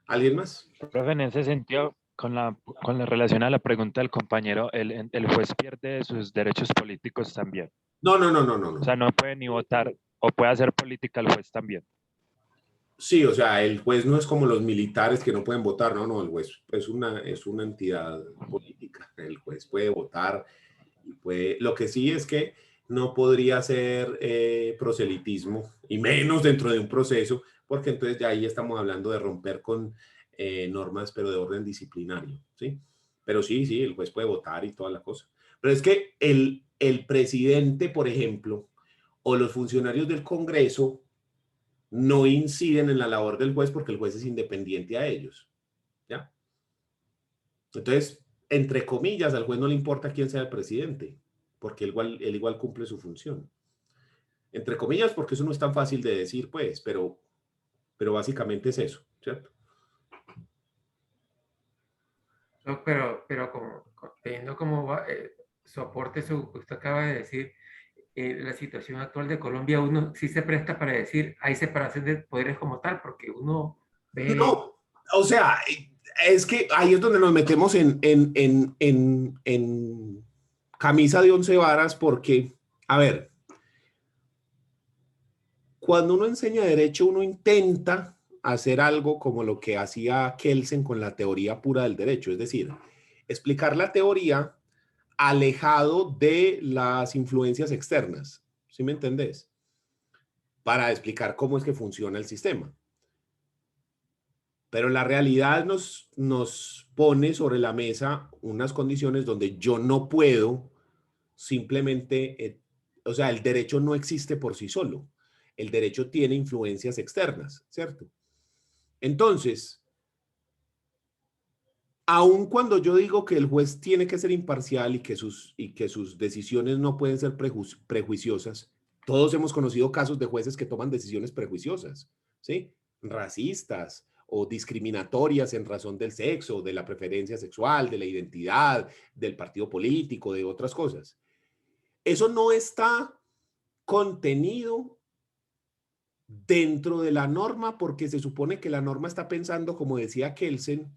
¿Alguien más? Profe, en ese sentido, con la relación a la pregunta del compañero, el juez pierde sus derechos políticos también. No. O sea, no puede ni votar o puede hacer política el juez también. Sí, o sea, el juez no es como los militares que no pueden votar, no, el juez es una entidad política. El juez puede votar y puede... Lo que sí es que no podría hacer proselitismo, y menos dentro de un proceso, porque entonces ya ahí estamos hablando de romper con normas, pero de orden disciplinario, ¿sí? Pero sí, el juez puede votar y toda la cosa. Pero es que el presidente, por ejemplo, o los funcionarios del Congreso no inciden en la labor del juez porque el juez es independiente a ellos, ¿ya? Entonces, entre comillas, al juez no le importa quién sea el presidente, porque él igual cumple su función. Entre comillas, porque eso no es tan fácil de decir, pues, pero básicamente es eso, ¿cierto? No, pero como teniendo como soporte eso que usted acaba de decir, la situación actual de Colombia, uno sí se presta para decir hay separación de poderes como tal, porque uno ve... No, o sea, es que ahí es donde nos metemos en camisa de 11 varas, porque, a ver, cuando uno enseña derecho, uno intenta hacer algo como lo que hacía Kelsen con la teoría pura del derecho, es decir, explicar la teoría alejado de las influencias externas, ¿sí me entendés? Para explicar cómo es que funciona el sistema. Pero la realidad nos pone sobre la mesa unas condiciones donde yo no puedo simplemente, o sea, el derecho no existe por sí solo. El derecho tiene influencias externas, ¿cierto? Entonces, aun cuando yo digo que el juez tiene que ser imparcial y que sus decisiones no pueden ser prejuiciosas, todos hemos conocido casos de jueces que toman decisiones prejuiciosas, ¿sí? Racistas o discriminatorias en razón del sexo, de la preferencia sexual, de la identidad, del partido político, de otras cosas. Eso no está contenido dentro de la norma porque se supone que la norma está pensando, como decía Kelsen,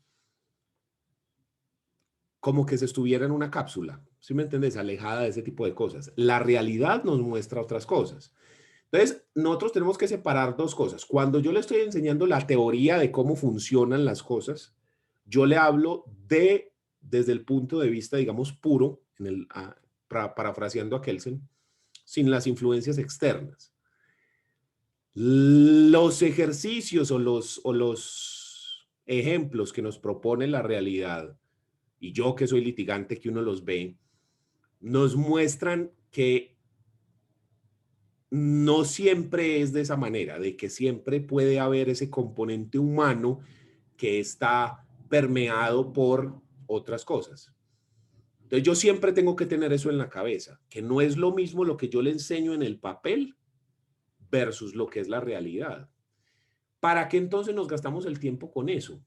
como que se estuviera en una cápsula, ¿sí me entiendes? Alejada de ese tipo de cosas. La realidad nos muestra otras cosas. Entonces, nosotros tenemos que separar dos cosas. Cuando yo le estoy enseñando la teoría de cómo funcionan las cosas, yo le hablo desde el punto de vista, digamos, puro, parafraseando a Kelsen, sin las influencias externas. Los ejercicios o los ejemplos que nos propone la realidad, y yo que soy litigante que uno los ve, nos muestran que no siempre es de esa manera, de que siempre puede haber ese componente humano que está permeado por otras cosas. Entonces yo siempre tengo que tener eso en la cabeza, que no es lo mismo lo que yo le enseño en el papel versus lo que es la realidad. ¿Para qué entonces nos gastamos el tiempo con eso?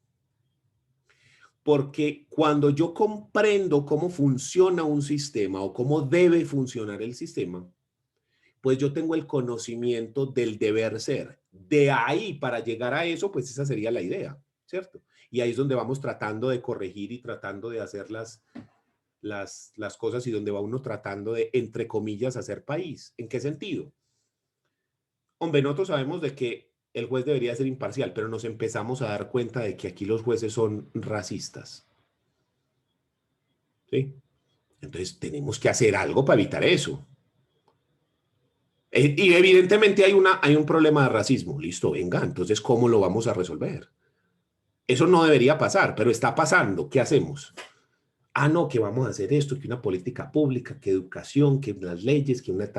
Porque cuando yo comprendo cómo funciona un sistema o cómo debe funcionar el sistema, pues yo tengo el conocimiento del deber ser. De ahí, para llegar a eso, pues esa sería la idea, ¿cierto? Y ahí es donde vamos tratando de corregir y tratando de hacer las cosas y donde va uno tratando de, entre comillas, hacer país. ¿En qué sentido? Hombre, nosotros sabemos de que el juez debería ser imparcial, pero nos empezamos a dar cuenta de que aquí los jueces son racistas. ¿Sí? Entonces tenemos que hacer algo para evitar eso. Y evidentemente hay un problema de racismo. Listo, venga, entonces ¿cómo lo vamos a resolver? Eso no debería pasar, pero está pasando. ¿Qué hacemos? Ah, no, que vamos a hacer esto, que una política pública, que educación, que las leyes, que una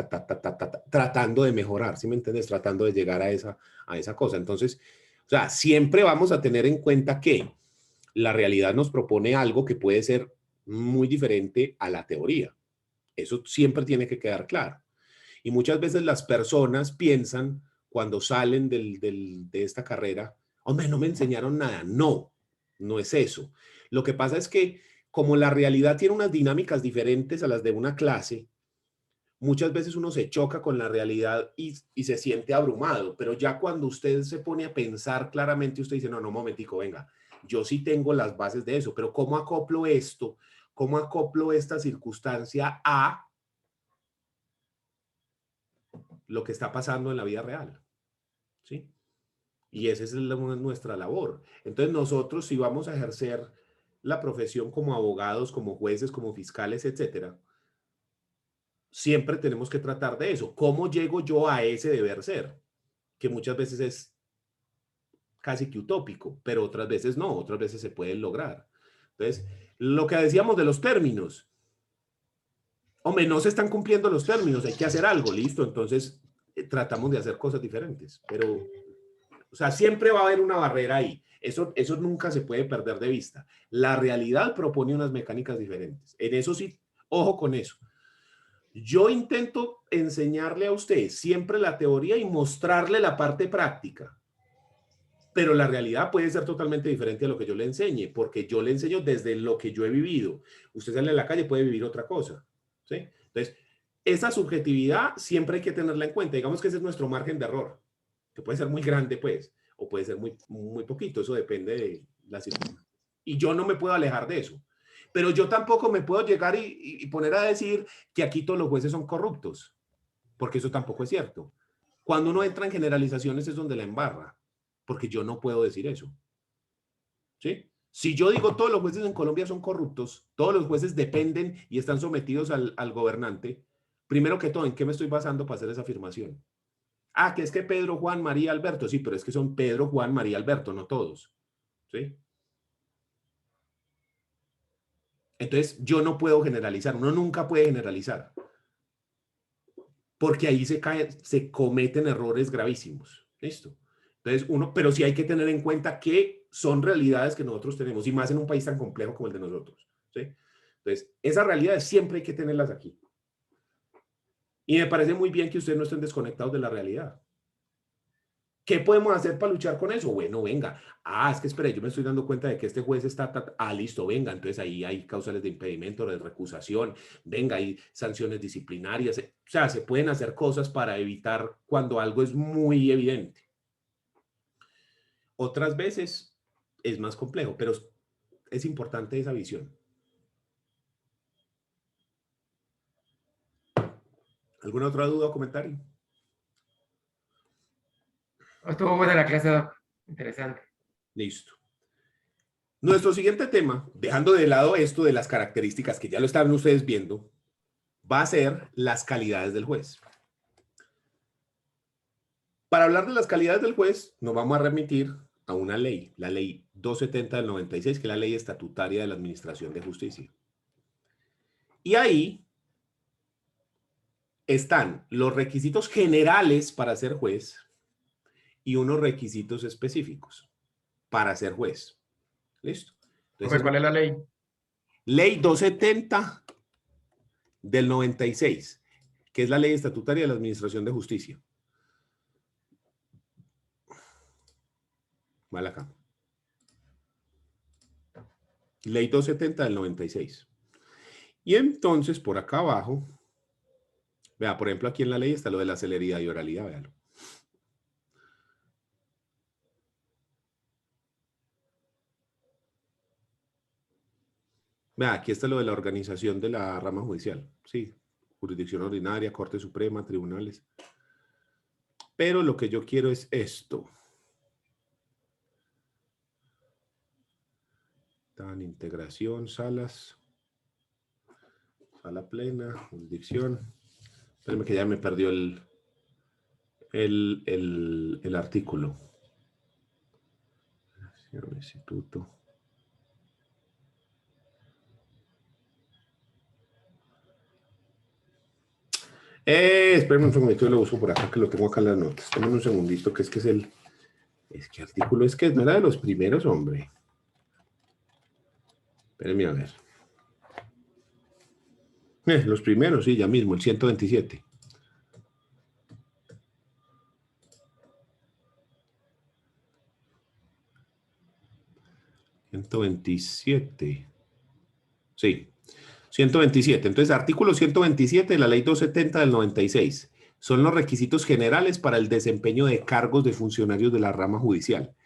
tratando de mejorar, ¿sí me entiendes? Tratando de llegar a esa cosa. Entonces, o sea, siempre vamos a tener en cuenta que la realidad nos propone algo que puede ser muy diferente a la teoría. Eso siempre tiene que quedar claro. Y muchas veces las personas piensan, cuando salen de esta carrera, hombre, no me enseñaron nada. No, no es eso. Lo que pasa es que como la realidad tiene unas dinámicas diferentes a las de una clase, muchas veces uno se choca con la realidad y se siente abrumado, pero ya cuando usted se pone a pensar claramente, usted dice, no, no, momentico, venga, yo sí tengo las bases de eso, pero ¿cómo acoplo esto? ¿Cómo acoplo esta circunstancia a lo que está pasando en la vida real? ¿Sí? Y esa es nuestra labor. Entonces nosotros, si vamos a ejercer la profesión como abogados, como jueces, como fiscales, etcétera, siempre tenemos que tratar de eso. ¿Cómo llego yo a ese deber ser? Que muchas veces es casi que utópico, pero otras veces no, otras veces se pueden lograr. Entonces, lo que decíamos de los términos. Hombre, no se están cumpliendo los términos, hay que hacer algo, listo. Entonces, tratamos de hacer cosas diferentes, pero, o sea, siempre va a haber una barrera ahí. Eso nunca se puede perder de vista. La realidad propone unas mecánicas diferentes. En eso sí, ojo con eso. Yo intento enseñarle a usted siempre la teoría y mostrarle la parte práctica, pero la realidad puede ser totalmente diferente a lo que yo le enseñe, porque yo le enseño desde lo que yo he vivido. Usted sale a la calle, puede vivir otra cosa, ¿sí? Entonces, esa subjetividad siempre hay que tenerla en cuenta. Digamos que ese es nuestro margen de error, que puede ser muy grande, pues, o puede ser muy, muy poquito. Eso depende de la situación. Y yo no me puedo alejar de eso. Pero yo tampoco me puedo llegar y poner a decir que aquí todos los jueces son corruptos, porque eso tampoco es cierto. Cuando uno entra en generalizaciones es donde la embarra, porque yo no puedo decir eso. ¿Sí? Si yo digo todos los jueces en Colombia son corruptos, todos los jueces dependen y están sometidos al gobernante, primero que todo, ¿en qué me estoy basando para hacer esa afirmación? Ah, que es que Pedro, Juan, María, Alberto. Sí, pero es que son Pedro, Juan, María, Alberto, no todos. ¿Sí? Entonces, yo no puedo generalizar. Uno nunca puede generalizar. Porque ahí se cometen errores gravísimos. ¿Listo? Entonces, pero sí hay que tener en cuenta que son realidades que nosotros tenemos, y más en un país tan complejo como el de nosotros. ¿Sí? Entonces, esas realidades siempre hay que tenerlas aquí. Y me parece muy bien que ustedes no estén desconectados de la realidad. ¿Qué podemos hacer para luchar con eso? Bueno, venga. Es que espere, yo me estoy dando cuenta de que este juez está... listo, venga. Entonces ahí hay causales de impedimento, de recusación. Venga, hay sanciones disciplinarias. O sea, se pueden hacer cosas para evitar cuando algo es muy evidente. Otras veces es más complejo, pero es importante esa visión. ¿Alguna otra duda o comentario? Estuvo buena la clase, Doc. Interesante. Listo. Nuestro siguiente tema, dejando de lado esto de las características que ya lo estaban ustedes viendo, va a ser las calidades del juez. Para hablar de las calidades del juez, nos vamos a remitir a una ley, la ley 270 del 96, que es la ley estatutaria de la Administración de Justicia. Y ahí están los requisitos generales para ser juez y unos requisitos específicos para ser juez. ¿Listo? Entonces, ¿Cuál es la ley? Ley 270 del 96, que es la ley estatutaria de la Administración de Justicia. Vale acá. Ley 270 del 96. Y entonces, por acá abajo, vea, por ejemplo, aquí en la ley está lo de la celeridad y oralidad, véalo. Vea, aquí está lo de la organización de la rama judicial. Sí, jurisdicción ordinaria, Corte Suprema, tribunales. Pero lo que yo quiero es esto. Tan integración, salas. Sala plena, jurisdicción. Espérame que ya me perdió el artículo. Instituto. Espérame un segundito, yo lo uso por acá, que lo tengo acá en las notas. Dame un segundito, que es el... ¿Qué artículo es que no era de los primeros, hombre? Espérenme a ver. Los primeros, sí, ya mismo, el 127. ¿127? Sí. 127. Entonces, artículo 127 de la ley 270 del 96. Son los requisitos generales para el desempeño de cargos de funcionarios de la rama judicial.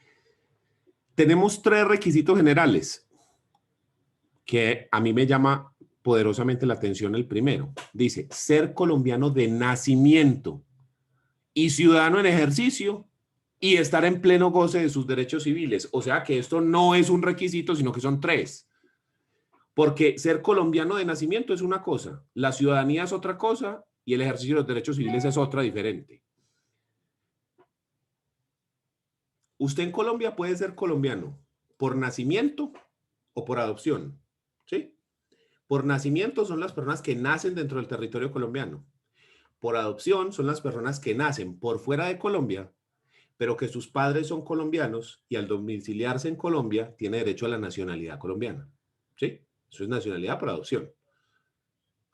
Tenemos 3 requisitos generales que a mí me llama poderosamente la atención el primero. Dice, ser colombiano de nacimiento y ciudadano en ejercicio y estar en pleno goce de sus derechos civiles. O sea que esto no es un requisito, sino que son 3. Porque ser colombiano de nacimiento es una cosa, la ciudadanía es otra cosa y el ejercicio de los derechos civiles es otra diferente. Usted en Colombia puede ser colombiano por nacimiento o por adopción, ¿sí? Por nacimiento son las personas que nacen dentro del territorio colombiano. Por adopción son las personas que nacen por fuera de Colombia, pero que sus padres son colombianos y al domiciliarse en Colombia tiene derecho a la nacionalidad colombiana, ¿sí? Eso es nacionalidad por adopción.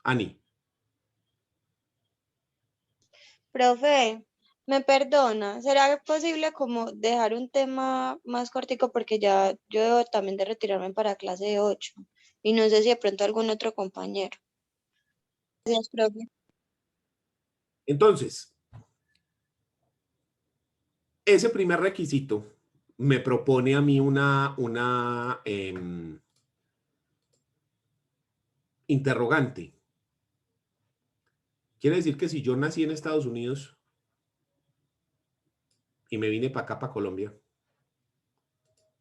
Ani. Profe, me perdona, ¿será posible como dejar un tema más cortico? Porque ya yo debo también de retirarme para clase de 8 y no sé si de pronto algún otro compañero. Gracias, profe. Entonces, ese primer requisito me propone a mí una interrogante. Quiere decir que si yo nací en Estados Unidos y me vine para acá, para Colombia,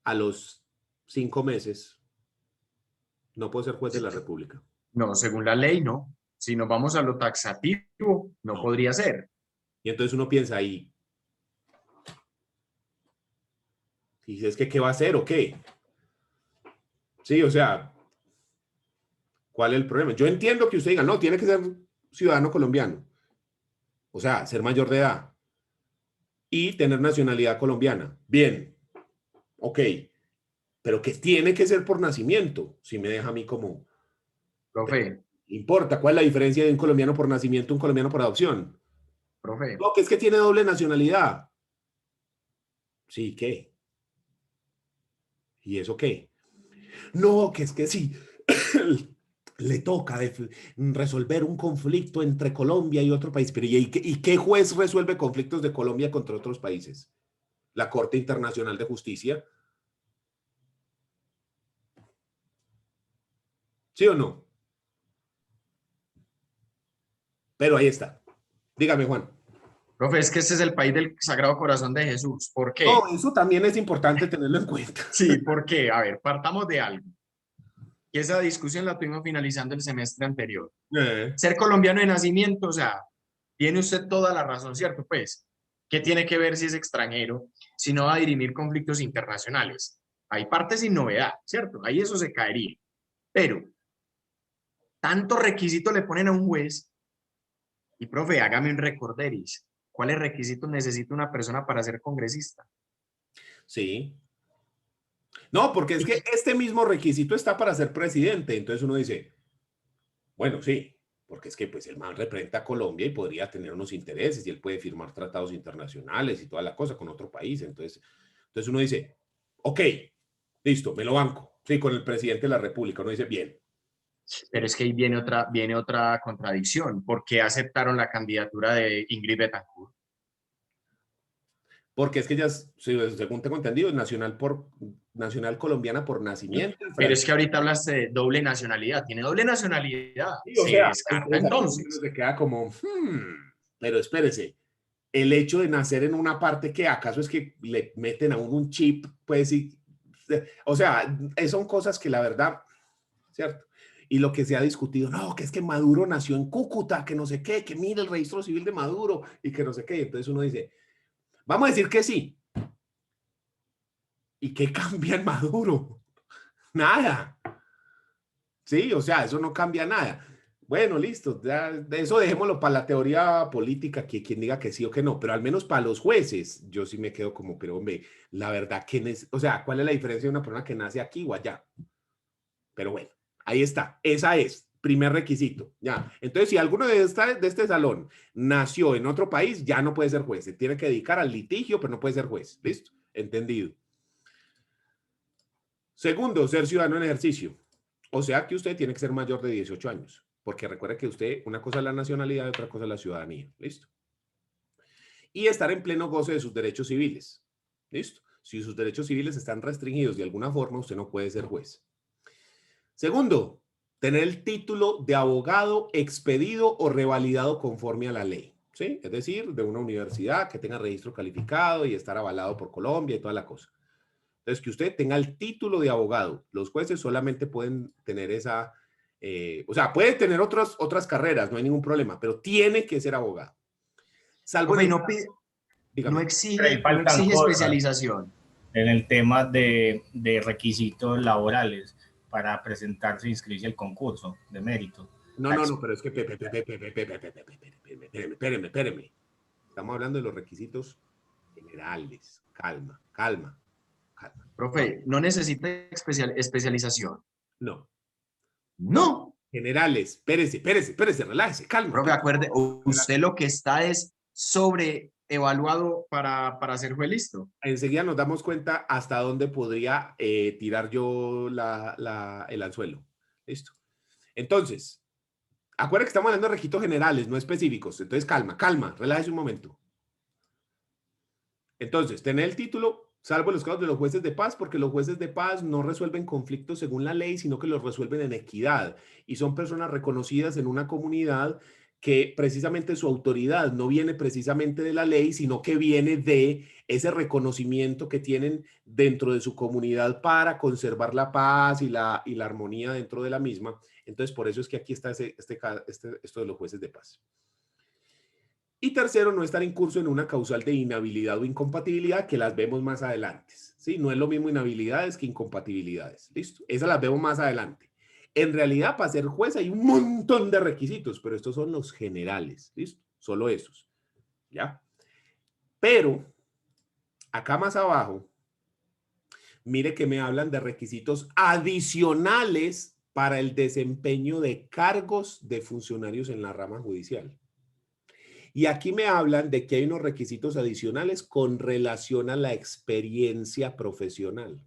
a los 5 meses, no puedo ser juez de la República. No, según la ley, no. Si nos vamos a lo taxativo, no podría ser. Y entonces uno piensa ahí, y dice, es que ¿qué va a hacer o qué? Sí, o sea, ¿cuál es el problema? Yo entiendo que usted diga, no, tiene que ser ciudadano colombiano. O sea, ser mayor de edad. Y tener nacionalidad colombiana. Bien. Ok. Pero que tiene que ser por nacimiento. Si me deja a mí como... Profe. ¿Importa cuál es la diferencia de un colombiano por nacimiento y un colombiano por adopción? Profe. No, que es que tiene doble nacionalidad. Sí, ¿qué? ¿Y eso qué? No, que es que sí, le toca resolver un conflicto entre Colombia y otro país. Pero ¿y qué juez resuelve conflictos de Colombia contra otros países? La Corte Internacional de Justicia. ¿Sí o no? Pero ahí está. Dígame, Juan. Profe, es que este es el país del Sagrado Corazón de Jesús. ¿Por qué? No, eso también es importante tenerlo en cuenta. Sí, ¿por qué? A ver, partamos de algo. Y esa discusión la tuvimos finalizando el semestre anterior. Ser colombiano de nacimiento, o sea, tiene usted toda la razón, ¿cierto? Pues, ¿qué tiene que ver si es extranjero, si no va a dirimir conflictos internacionales? Hay partes sin novedad, ¿cierto? Ahí eso se caería. Pero, tanto requisito le ponen a un juez, y profe, hágame un recorderis. ¿Cuáles requisitos necesita una persona para ser congresista? Sí. No, porque es que este mismo requisito está para ser presidente. Entonces uno dice, bueno, sí, porque es que pues el man representa a Colombia y podría tener unos intereses y él puede firmar tratados internacionales y toda la cosa con otro país. Entonces uno dice, ok, listo, me lo banco. Sí, con el presidente de la República. Uno dice, bien. Pero es que ahí viene otra contradicción. ¿Por qué aceptaron la candidatura de Ingrid Betancourt? Porque es que ella, según tengo entendido, es nacional colombiana por nacimiento. Pero es que ahorita hablaste de doble nacionalidad. Tiene doble nacionalidad. Sí, o Se sea, descarta entonces. entonces. Se queda como, pero espérese, el hecho de nacer en una parte que acaso es que le meten a uno un chip, pues sí. O sea, son cosas que la verdad, ¿cierto? Y lo que se ha discutido, no, que es que Maduro nació en Cúcuta, que no sé qué, que mire el registro civil de Maduro y que no sé qué. Entonces uno dice, vamos a decir que sí. ¿Y qué cambia en Maduro? Nada. Sí, o sea, eso no cambia nada. Bueno, listo, ya, de eso dejémoslo para la teoría política, que quien diga que sí o que no, pero al menos para los jueces, yo sí me quedo como, pero hombre, la verdad, o sea, ¿cuál es la diferencia de una persona que nace aquí o allá? Pero bueno, ahí está, esa es, primer requisito, ya. Entonces, si alguno de este salón nació en otro país, ya no puede ser juez, se tiene que dedicar al litigio, pero no puede ser juez, ¿listo? Entendido. Segundo, ser ciudadano en ejercicio. O sea que usted tiene que ser mayor de 18 años, porque recuerde que usted, una cosa es la nacionalidad y otra cosa es la ciudadanía. ¿Listo? Y estar en pleno goce de sus derechos civiles. ¿Listo? Si sus derechos civiles están restringidos de alguna forma, usted no puede ser juez. Segundo, tener el título de abogado expedido o revalidado conforme a la ley. ¿Sí? Es decir, de una universidad que tenga registro calificado y estar avalado por Colombia y toda la cosa. Entonces, que usted tenga el título de abogado. Los jueces solamente pueden tener esa, o sea, puede tener otras carreras, no hay ningún problema, pero tiene que ser abogado. Salvo en no exige especialización. En el tema de requisitos laborales para presentarse e inscribirse al concurso de mérito. No, pero es que, espéreme. Estamos hablando de los requisitos generales. Calma. Profe, ¿no necesita especialización? No. Generales, espérese, relájese, calma. Profe, acuerde, usted lo que está es sobreevaluado para ser juez, listo. Enseguida nos damos cuenta hasta dónde podría tirar yo el anzuelo. Listo. Entonces, acuérdense que estamos hablando de requisitos generales, no específicos. Entonces, calma, relájese un momento. Entonces, tener el título, salvo los casos de los jueces de paz, porque los jueces de paz no resuelven conflictos según la ley, sino que los resuelven en equidad. Y son personas reconocidas en una comunidad que precisamente su autoridad no viene precisamente de la ley, sino que viene de ese reconocimiento que tienen dentro de su comunidad para conservar la paz y la armonía dentro de la misma. Entonces, por eso es que aquí está esto de los jueces de paz. Y tercero, no estar incurso en una causal de inhabilidad o incompatibilidad, que las vemos más adelante. ¿Sí? No es lo mismo inhabilidades que incompatibilidades. ¿Listo? Esas las vemos más adelante. En realidad, para ser juez hay un montón de requisitos, pero estos son los generales. ¿Listo? Solo esos. ¿Ya? Pero, acá más abajo, mire que me hablan de requisitos adicionales para el desempeño de cargos de funcionarios en la rama judicial. Y aquí me hablan de que hay unos requisitos adicionales con relación a la experiencia profesional.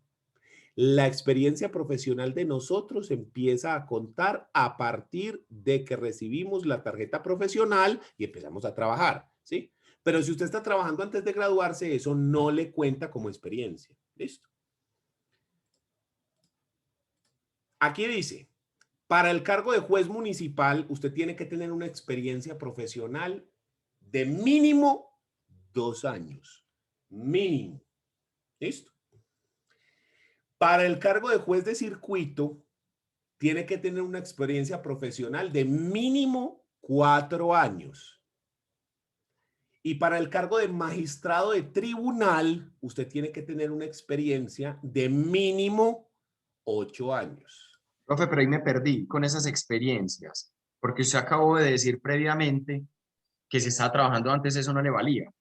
La experiencia profesional de nosotros empieza a contar a partir de que recibimos la tarjeta profesional y empezamos a trabajar, ¿sí? Pero si usted está trabajando antes de graduarse, eso no le cuenta como experiencia. ¿Listo? Aquí dice, para el cargo de juez municipal, usted tiene que tener una experiencia profesional de mínimo 2 años. Mínimo. ¿Listo? Para el cargo de juez de circuito, tiene que tener una experiencia profesional de mínimo 4 años. Y para el cargo de magistrado de tribunal, usted tiene que tener una experiencia de mínimo 8 años. Profe, pero ahí me perdí con esas experiencias, porque usted acabó de decir previamente que si estaba trabajando antes eso no le valía.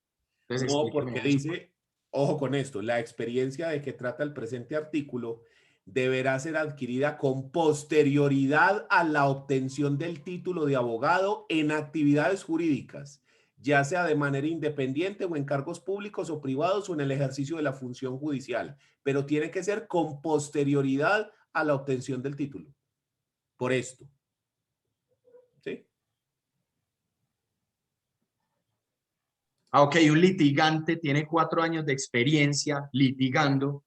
Entonces, No, explíqueme porque eso. dice, ojo con esto, la experiencia de que trata el presente artículo deberá ser adquirida con posterioridad a la obtención del título de abogado en actividades jurídicas, ya sea de manera independiente o en cargos públicos o privados o en el ejercicio de la función judicial, pero tiene que ser con posterioridad a la obtención del título. Por esto. ¿Sí? Ah, ok, un litigante tiene 4 años de experiencia litigando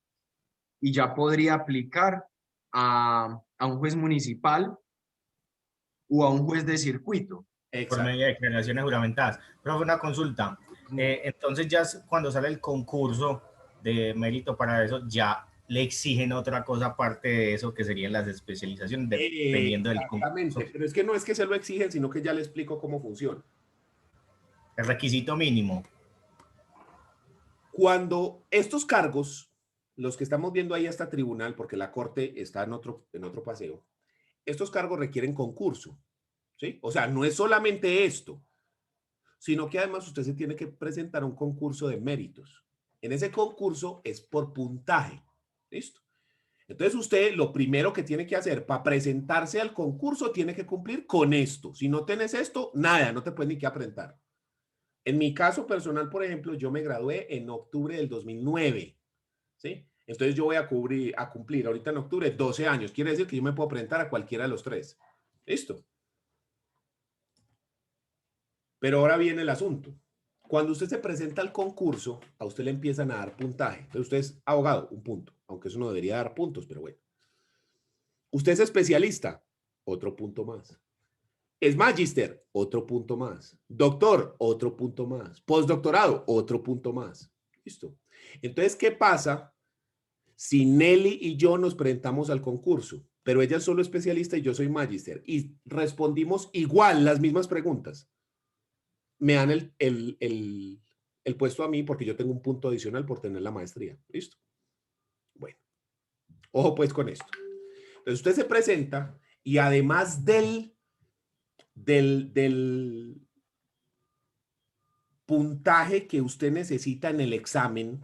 y ya podría aplicar a un juez municipal o a un juez de circuito. Por medio de declaraciones juramentadas. Pero fue una consulta. Entonces ya cuando sale el concurso de mérito para eso, ya le exigen otra cosa aparte de eso, que serían las especializaciones, dependiendo del concurso. Exactamente, pero es que no es que se lo exigen, sino que ya le explico cómo funciona. El requisito mínimo. Cuando estos cargos, los que estamos viendo ahí hasta tribunal, porque la corte está en otro paseo, estos cargos requieren concurso, ¿sí? O sea, no es solamente esto, sino que además usted se tiene que presentar a un concurso de méritos. En ese concurso es por puntaje, ¿listo? Entonces usted lo primero que tiene que hacer para presentarse al concurso tiene que cumplir con esto. Si no tienes esto, nada, no te puedes ni que presentar. En mi caso personal, por ejemplo, yo me gradué en octubre del 2009, ¿sí? Entonces yo voy a cumplir ahorita en octubre 12 años. Quiere decir que yo me puedo presentar a cualquiera de los 3. ¿Listo? Pero ahora viene el asunto. Cuando usted se presenta al concurso, a usted le empiezan a dar puntaje. Entonces usted es abogado, un punto. Aunque eso no debería dar puntos, pero bueno. Usted es especialista, otro punto más. Es magíster, otro punto más. Doctor, otro punto más. Postdoctorado, otro punto más. ¿Listo? Entonces, ¿qué pasa si Nelly y yo nos presentamos al concurso? Pero ella es solo especialista y yo soy magíster. Y respondimos igual las mismas preguntas. Me dan el puesto a mí porque yo tengo un punto adicional por tener la maestría. ¿Listo? Bueno. Ojo pues con esto. Entonces usted se presenta y además del puntaje que usted necesita en el examen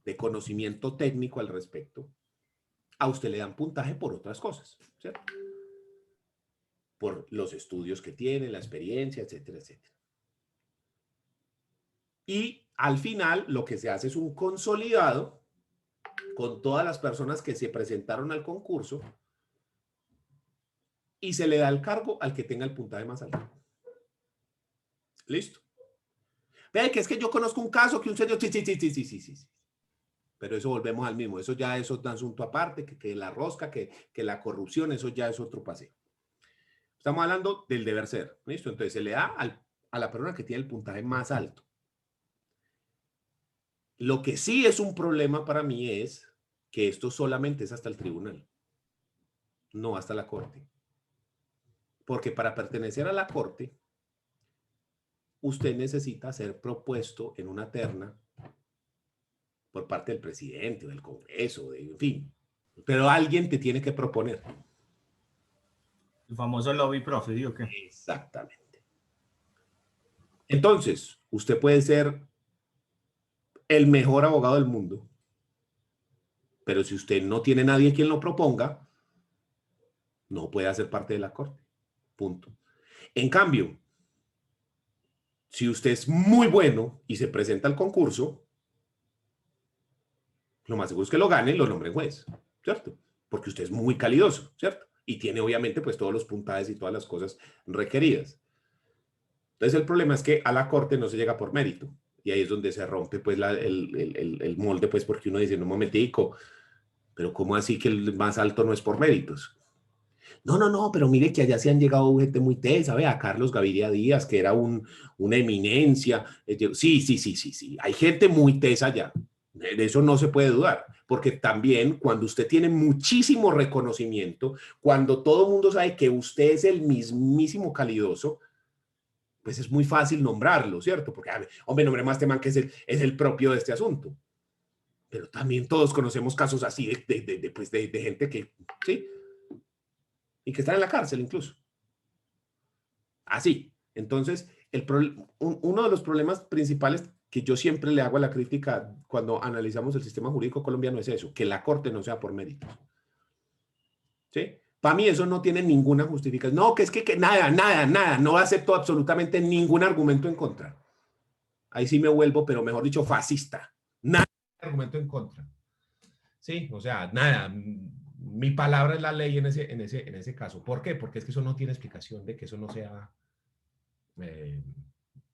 de conocimiento técnico al respecto, a usted le dan puntaje por otras cosas, ¿cierto? Por los estudios que tiene, la experiencia, etcétera, etcétera. Y al final lo que se hace es un consolidado con todas las personas que se presentaron al concurso y se le da el cargo al que tenga el puntaje más alto. ¿Listo? Ve que es que yo conozco un caso que un señor... Sí. Pero eso volvemos al mismo. Eso ya es otro asunto aparte, que la rosca, que la corrupción, eso ya es otro paseo. Estamos hablando del deber ser. ¿Listo? Entonces se le da a la persona que tiene el puntaje más alto. Lo que sí es un problema para mí es que esto solamente es hasta el tribunal, no hasta la corte. Porque para pertenecer a la corte, usted necesita ser propuesto en una terna por parte del presidente o del Congreso, en fin. Pero alguien te tiene que proponer. El famoso lobby, profe, ¿sí o qué? Exactamente. Entonces, usted puede ser el mejor abogado del mundo, pero si usted no tiene nadie quien lo proponga, no puede hacer parte de la corte. Punto. En cambio, Si usted es muy bueno y se presenta al concurso, lo más seguro es que lo gane y lo nombren juez, ¿cierto? Porque usted es muy calidoso, ¿cierto? Y tiene obviamente pues todos los puntajes y todas las cosas requeridas. Entonces el problema es que a la corte no se llega por mérito. Y ahí es donde se rompe pues el molde, pues porque uno dice, no, un momentico, pero ¿cómo así que el más alto no es por méritos? No, pero mire que allá se han llegado gente muy tesa, vea, Carlos Gaviria Díaz, que era una eminencia. Sí, hay gente muy tesa allá. De eso no se puede dudar, porque también cuando usted tiene muchísimo reconocimiento, cuando todo el mundo sabe que usted es el mismísimo calidoso, pues es muy fácil nombrarlo, ¿cierto? Porque, hombre, nombre más este man que es el propio de este asunto. Pero también todos conocemos casos así de gente que, ¿sí? Y que están en la cárcel incluso. Así. Entonces, uno de los problemas principales que yo siempre le hago a la crítica cuando analizamos el sistema jurídico colombiano es eso, que la corte no sea por méritos. ¿Sí? Para mí eso no tiene ninguna justificación. No, que es que nada, no acepto absolutamente ningún argumento en contra. Ahí sí me vuelvo, pero mejor dicho, fascista. Nada de argumento en contra. Sí, o sea, nada. Mi palabra es la ley en ese caso. ¿Por qué? Porque es que eso no tiene explicación de que eso no sea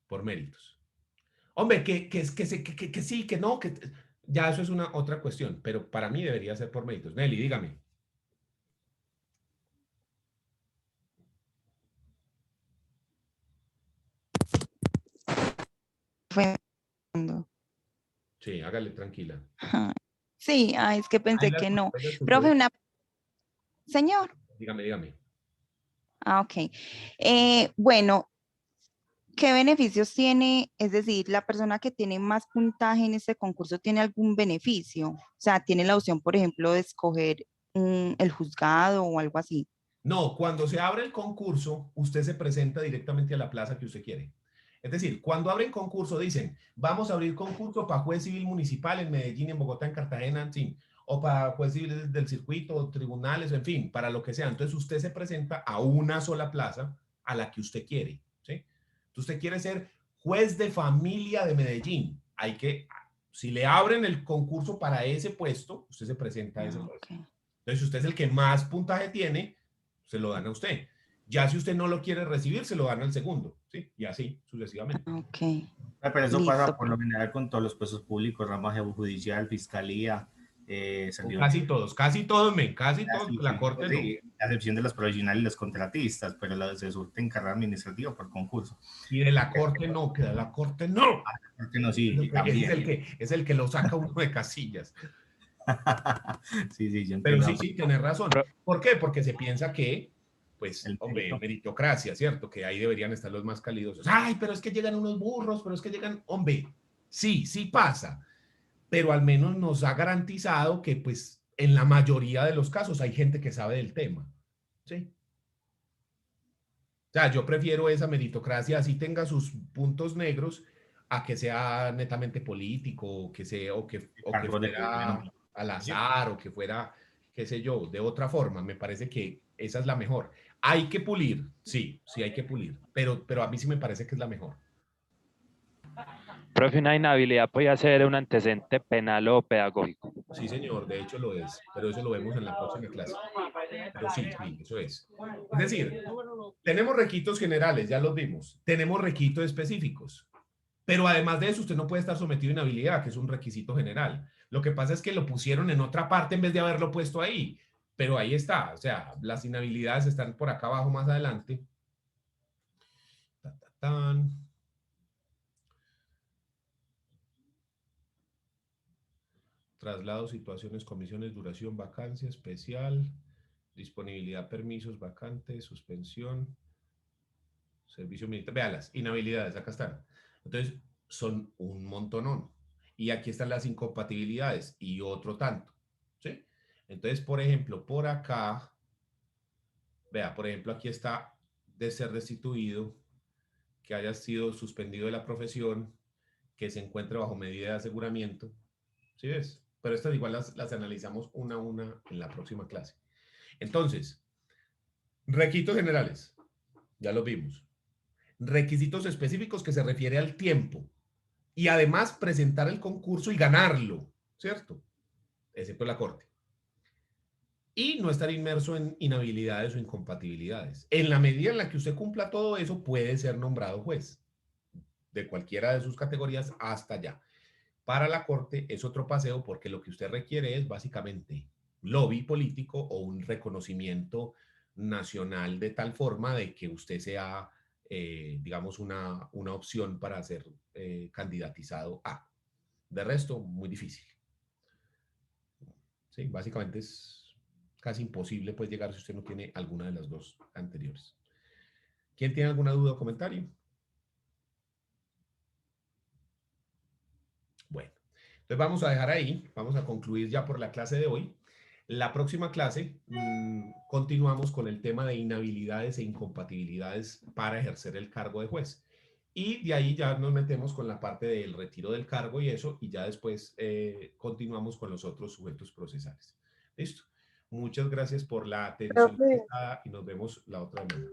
por méritos. Hombre, que sí, que no, que ya eso es una otra cuestión, pero para mí debería ser por méritos. Nelly, dígame. Sí, hágale tranquila. Sí, es que pensé que no. Profe, Señor. Dígame. Ok. Bueno, ¿qué beneficios tiene? Es decir, la persona que tiene más puntaje en este concurso tiene algún beneficio. O sea, tiene la opción, por ejemplo, de escoger el juzgado o algo así. No, cuando se abre el concurso, usted se presenta directamente a la plaza que usted quiere. Es decir, cuando abren concurso dicen, vamos a abrir concurso para juez civil municipal en Medellín, en Bogotá, en Cartagena, en fin, o para juez civil del circuito, tribunales, en fin, para lo que sea. Entonces usted se presenta a una sola plaza a la que usted quiere, ¿sí? Usted quiere ser juez de familia de Medellín. Si le abren el concurso para ese puesto, usted se presenta a ese puesto. Entonces, si usted es el que más puntaje tiene, se lo dan a usted. Ya si usted no lo quiere recibir, se lo dan al segundo, ¿sí? Y así, sucesivamente. Ok. Pero eso pasa por lo general con todos los puestos públicos, ramas judicial, fiscalía, casi todos, la corte no. Sí, a excepción de los profesionales y los contratistas, pero se surte en carrera administrativa por concurso. Y de la corte no, que de la corte no. La corte no, sí, también. Es el que lo saca uno de casillas. Sí, pero sí, tienes razón. ¿Por qué? Porque se piensa que, pues, hombre, meritocracia, ¿cierto? Que ahí deberían estar los más calidosos. Ay, pero es que llegan unos burros, pero es que llegan, hombre, sí pasa. Pero al menos nos ha garantizado que, pues, en la mayoría de los casos hay gente que sabe del tema, ¿sí? O sea, yo prefiero esa meritocracia, así tenga sus puntos negros, a que sea netamente político, o que fuera al azar, o que fuera, qué sé yo, de otra forma. Me parece que esa es la mejor. Hay que pulir, sí hay que pulir, pero a mí sí me parece que es la mejor. Profe, una inhabilidad puede ser un antecedente penal o pedagógico. Sí, señor, de hecho lo es, pero eso lo vemos en la próxima clase. Pero sí, eso es. Es decir, tenemos requisitos generales, ya los vimos. Tenemos requisitos específicos. Pero además de eso, usted no puede estar sometido a inhabilidad, que es un requisito general. Lo que pasa es que lo pusieron en otra parte en vez de haberlo puesto ahí. Pero ahí está. O sea, las inhabilidades están por acá abajo más adelante. Traslado, situaciones, comisiones, duración, vacancia especial, disponibilidad, permisos, vacantes, suspensión, servicio militar. Vea las inhabilidades, acá están. Entonces, son un montonón. Y aquí están las incompatibilidades y otro tanto, ¿sí? Entonces, por ejemplo, por acá, vea, por ejemplo, aquí está de ser destituido, que haya sido suspendido de la profesión, que se encuentre bajo medida de aseguramiento, ¿sí ves? Pero estas igual las analizamos una a una en la próxima clase. Entonces, requisitos generales, ya los vimos. requisitos específicos que se refiere al tiempo. Y además presentar el concurso y ganarlo, ¿cierto? Excepto la corte. Y no estar inmerso en inhabilidades o incompatibilidades. En la medida en la que usted cumpla todo eso, puede ser nombrado juez de cualquiera de sus categorías hasta allá. Para la corte es otro paseo porque lo que usted requiere es básicamente lobby político o un reconocimiento nacional de tal forma de que usted sea, digamos, una opción para ser candidatizado a. De resto, muy difícil. Sí, básicamente es casi imposible pues llegar si usted no tiene alguna de las dos anteriores. ¿Quién tiene alguna duda o comentario? Bueno, entonces vamos a dejar ahí, vamos a concluir ya por la clase de hoy. La próxima clase continuamos con el tema de inhabilidades e incompatibilidades para ejercer el cargo de juez. Y de ahí ya nos metemos con la parte del retiro del cargo y eso, y ya después continuamos con los otros sujetos procesales. ¿Listo? Muchas gracias por la atención Profe. y nos vemos la otra semana.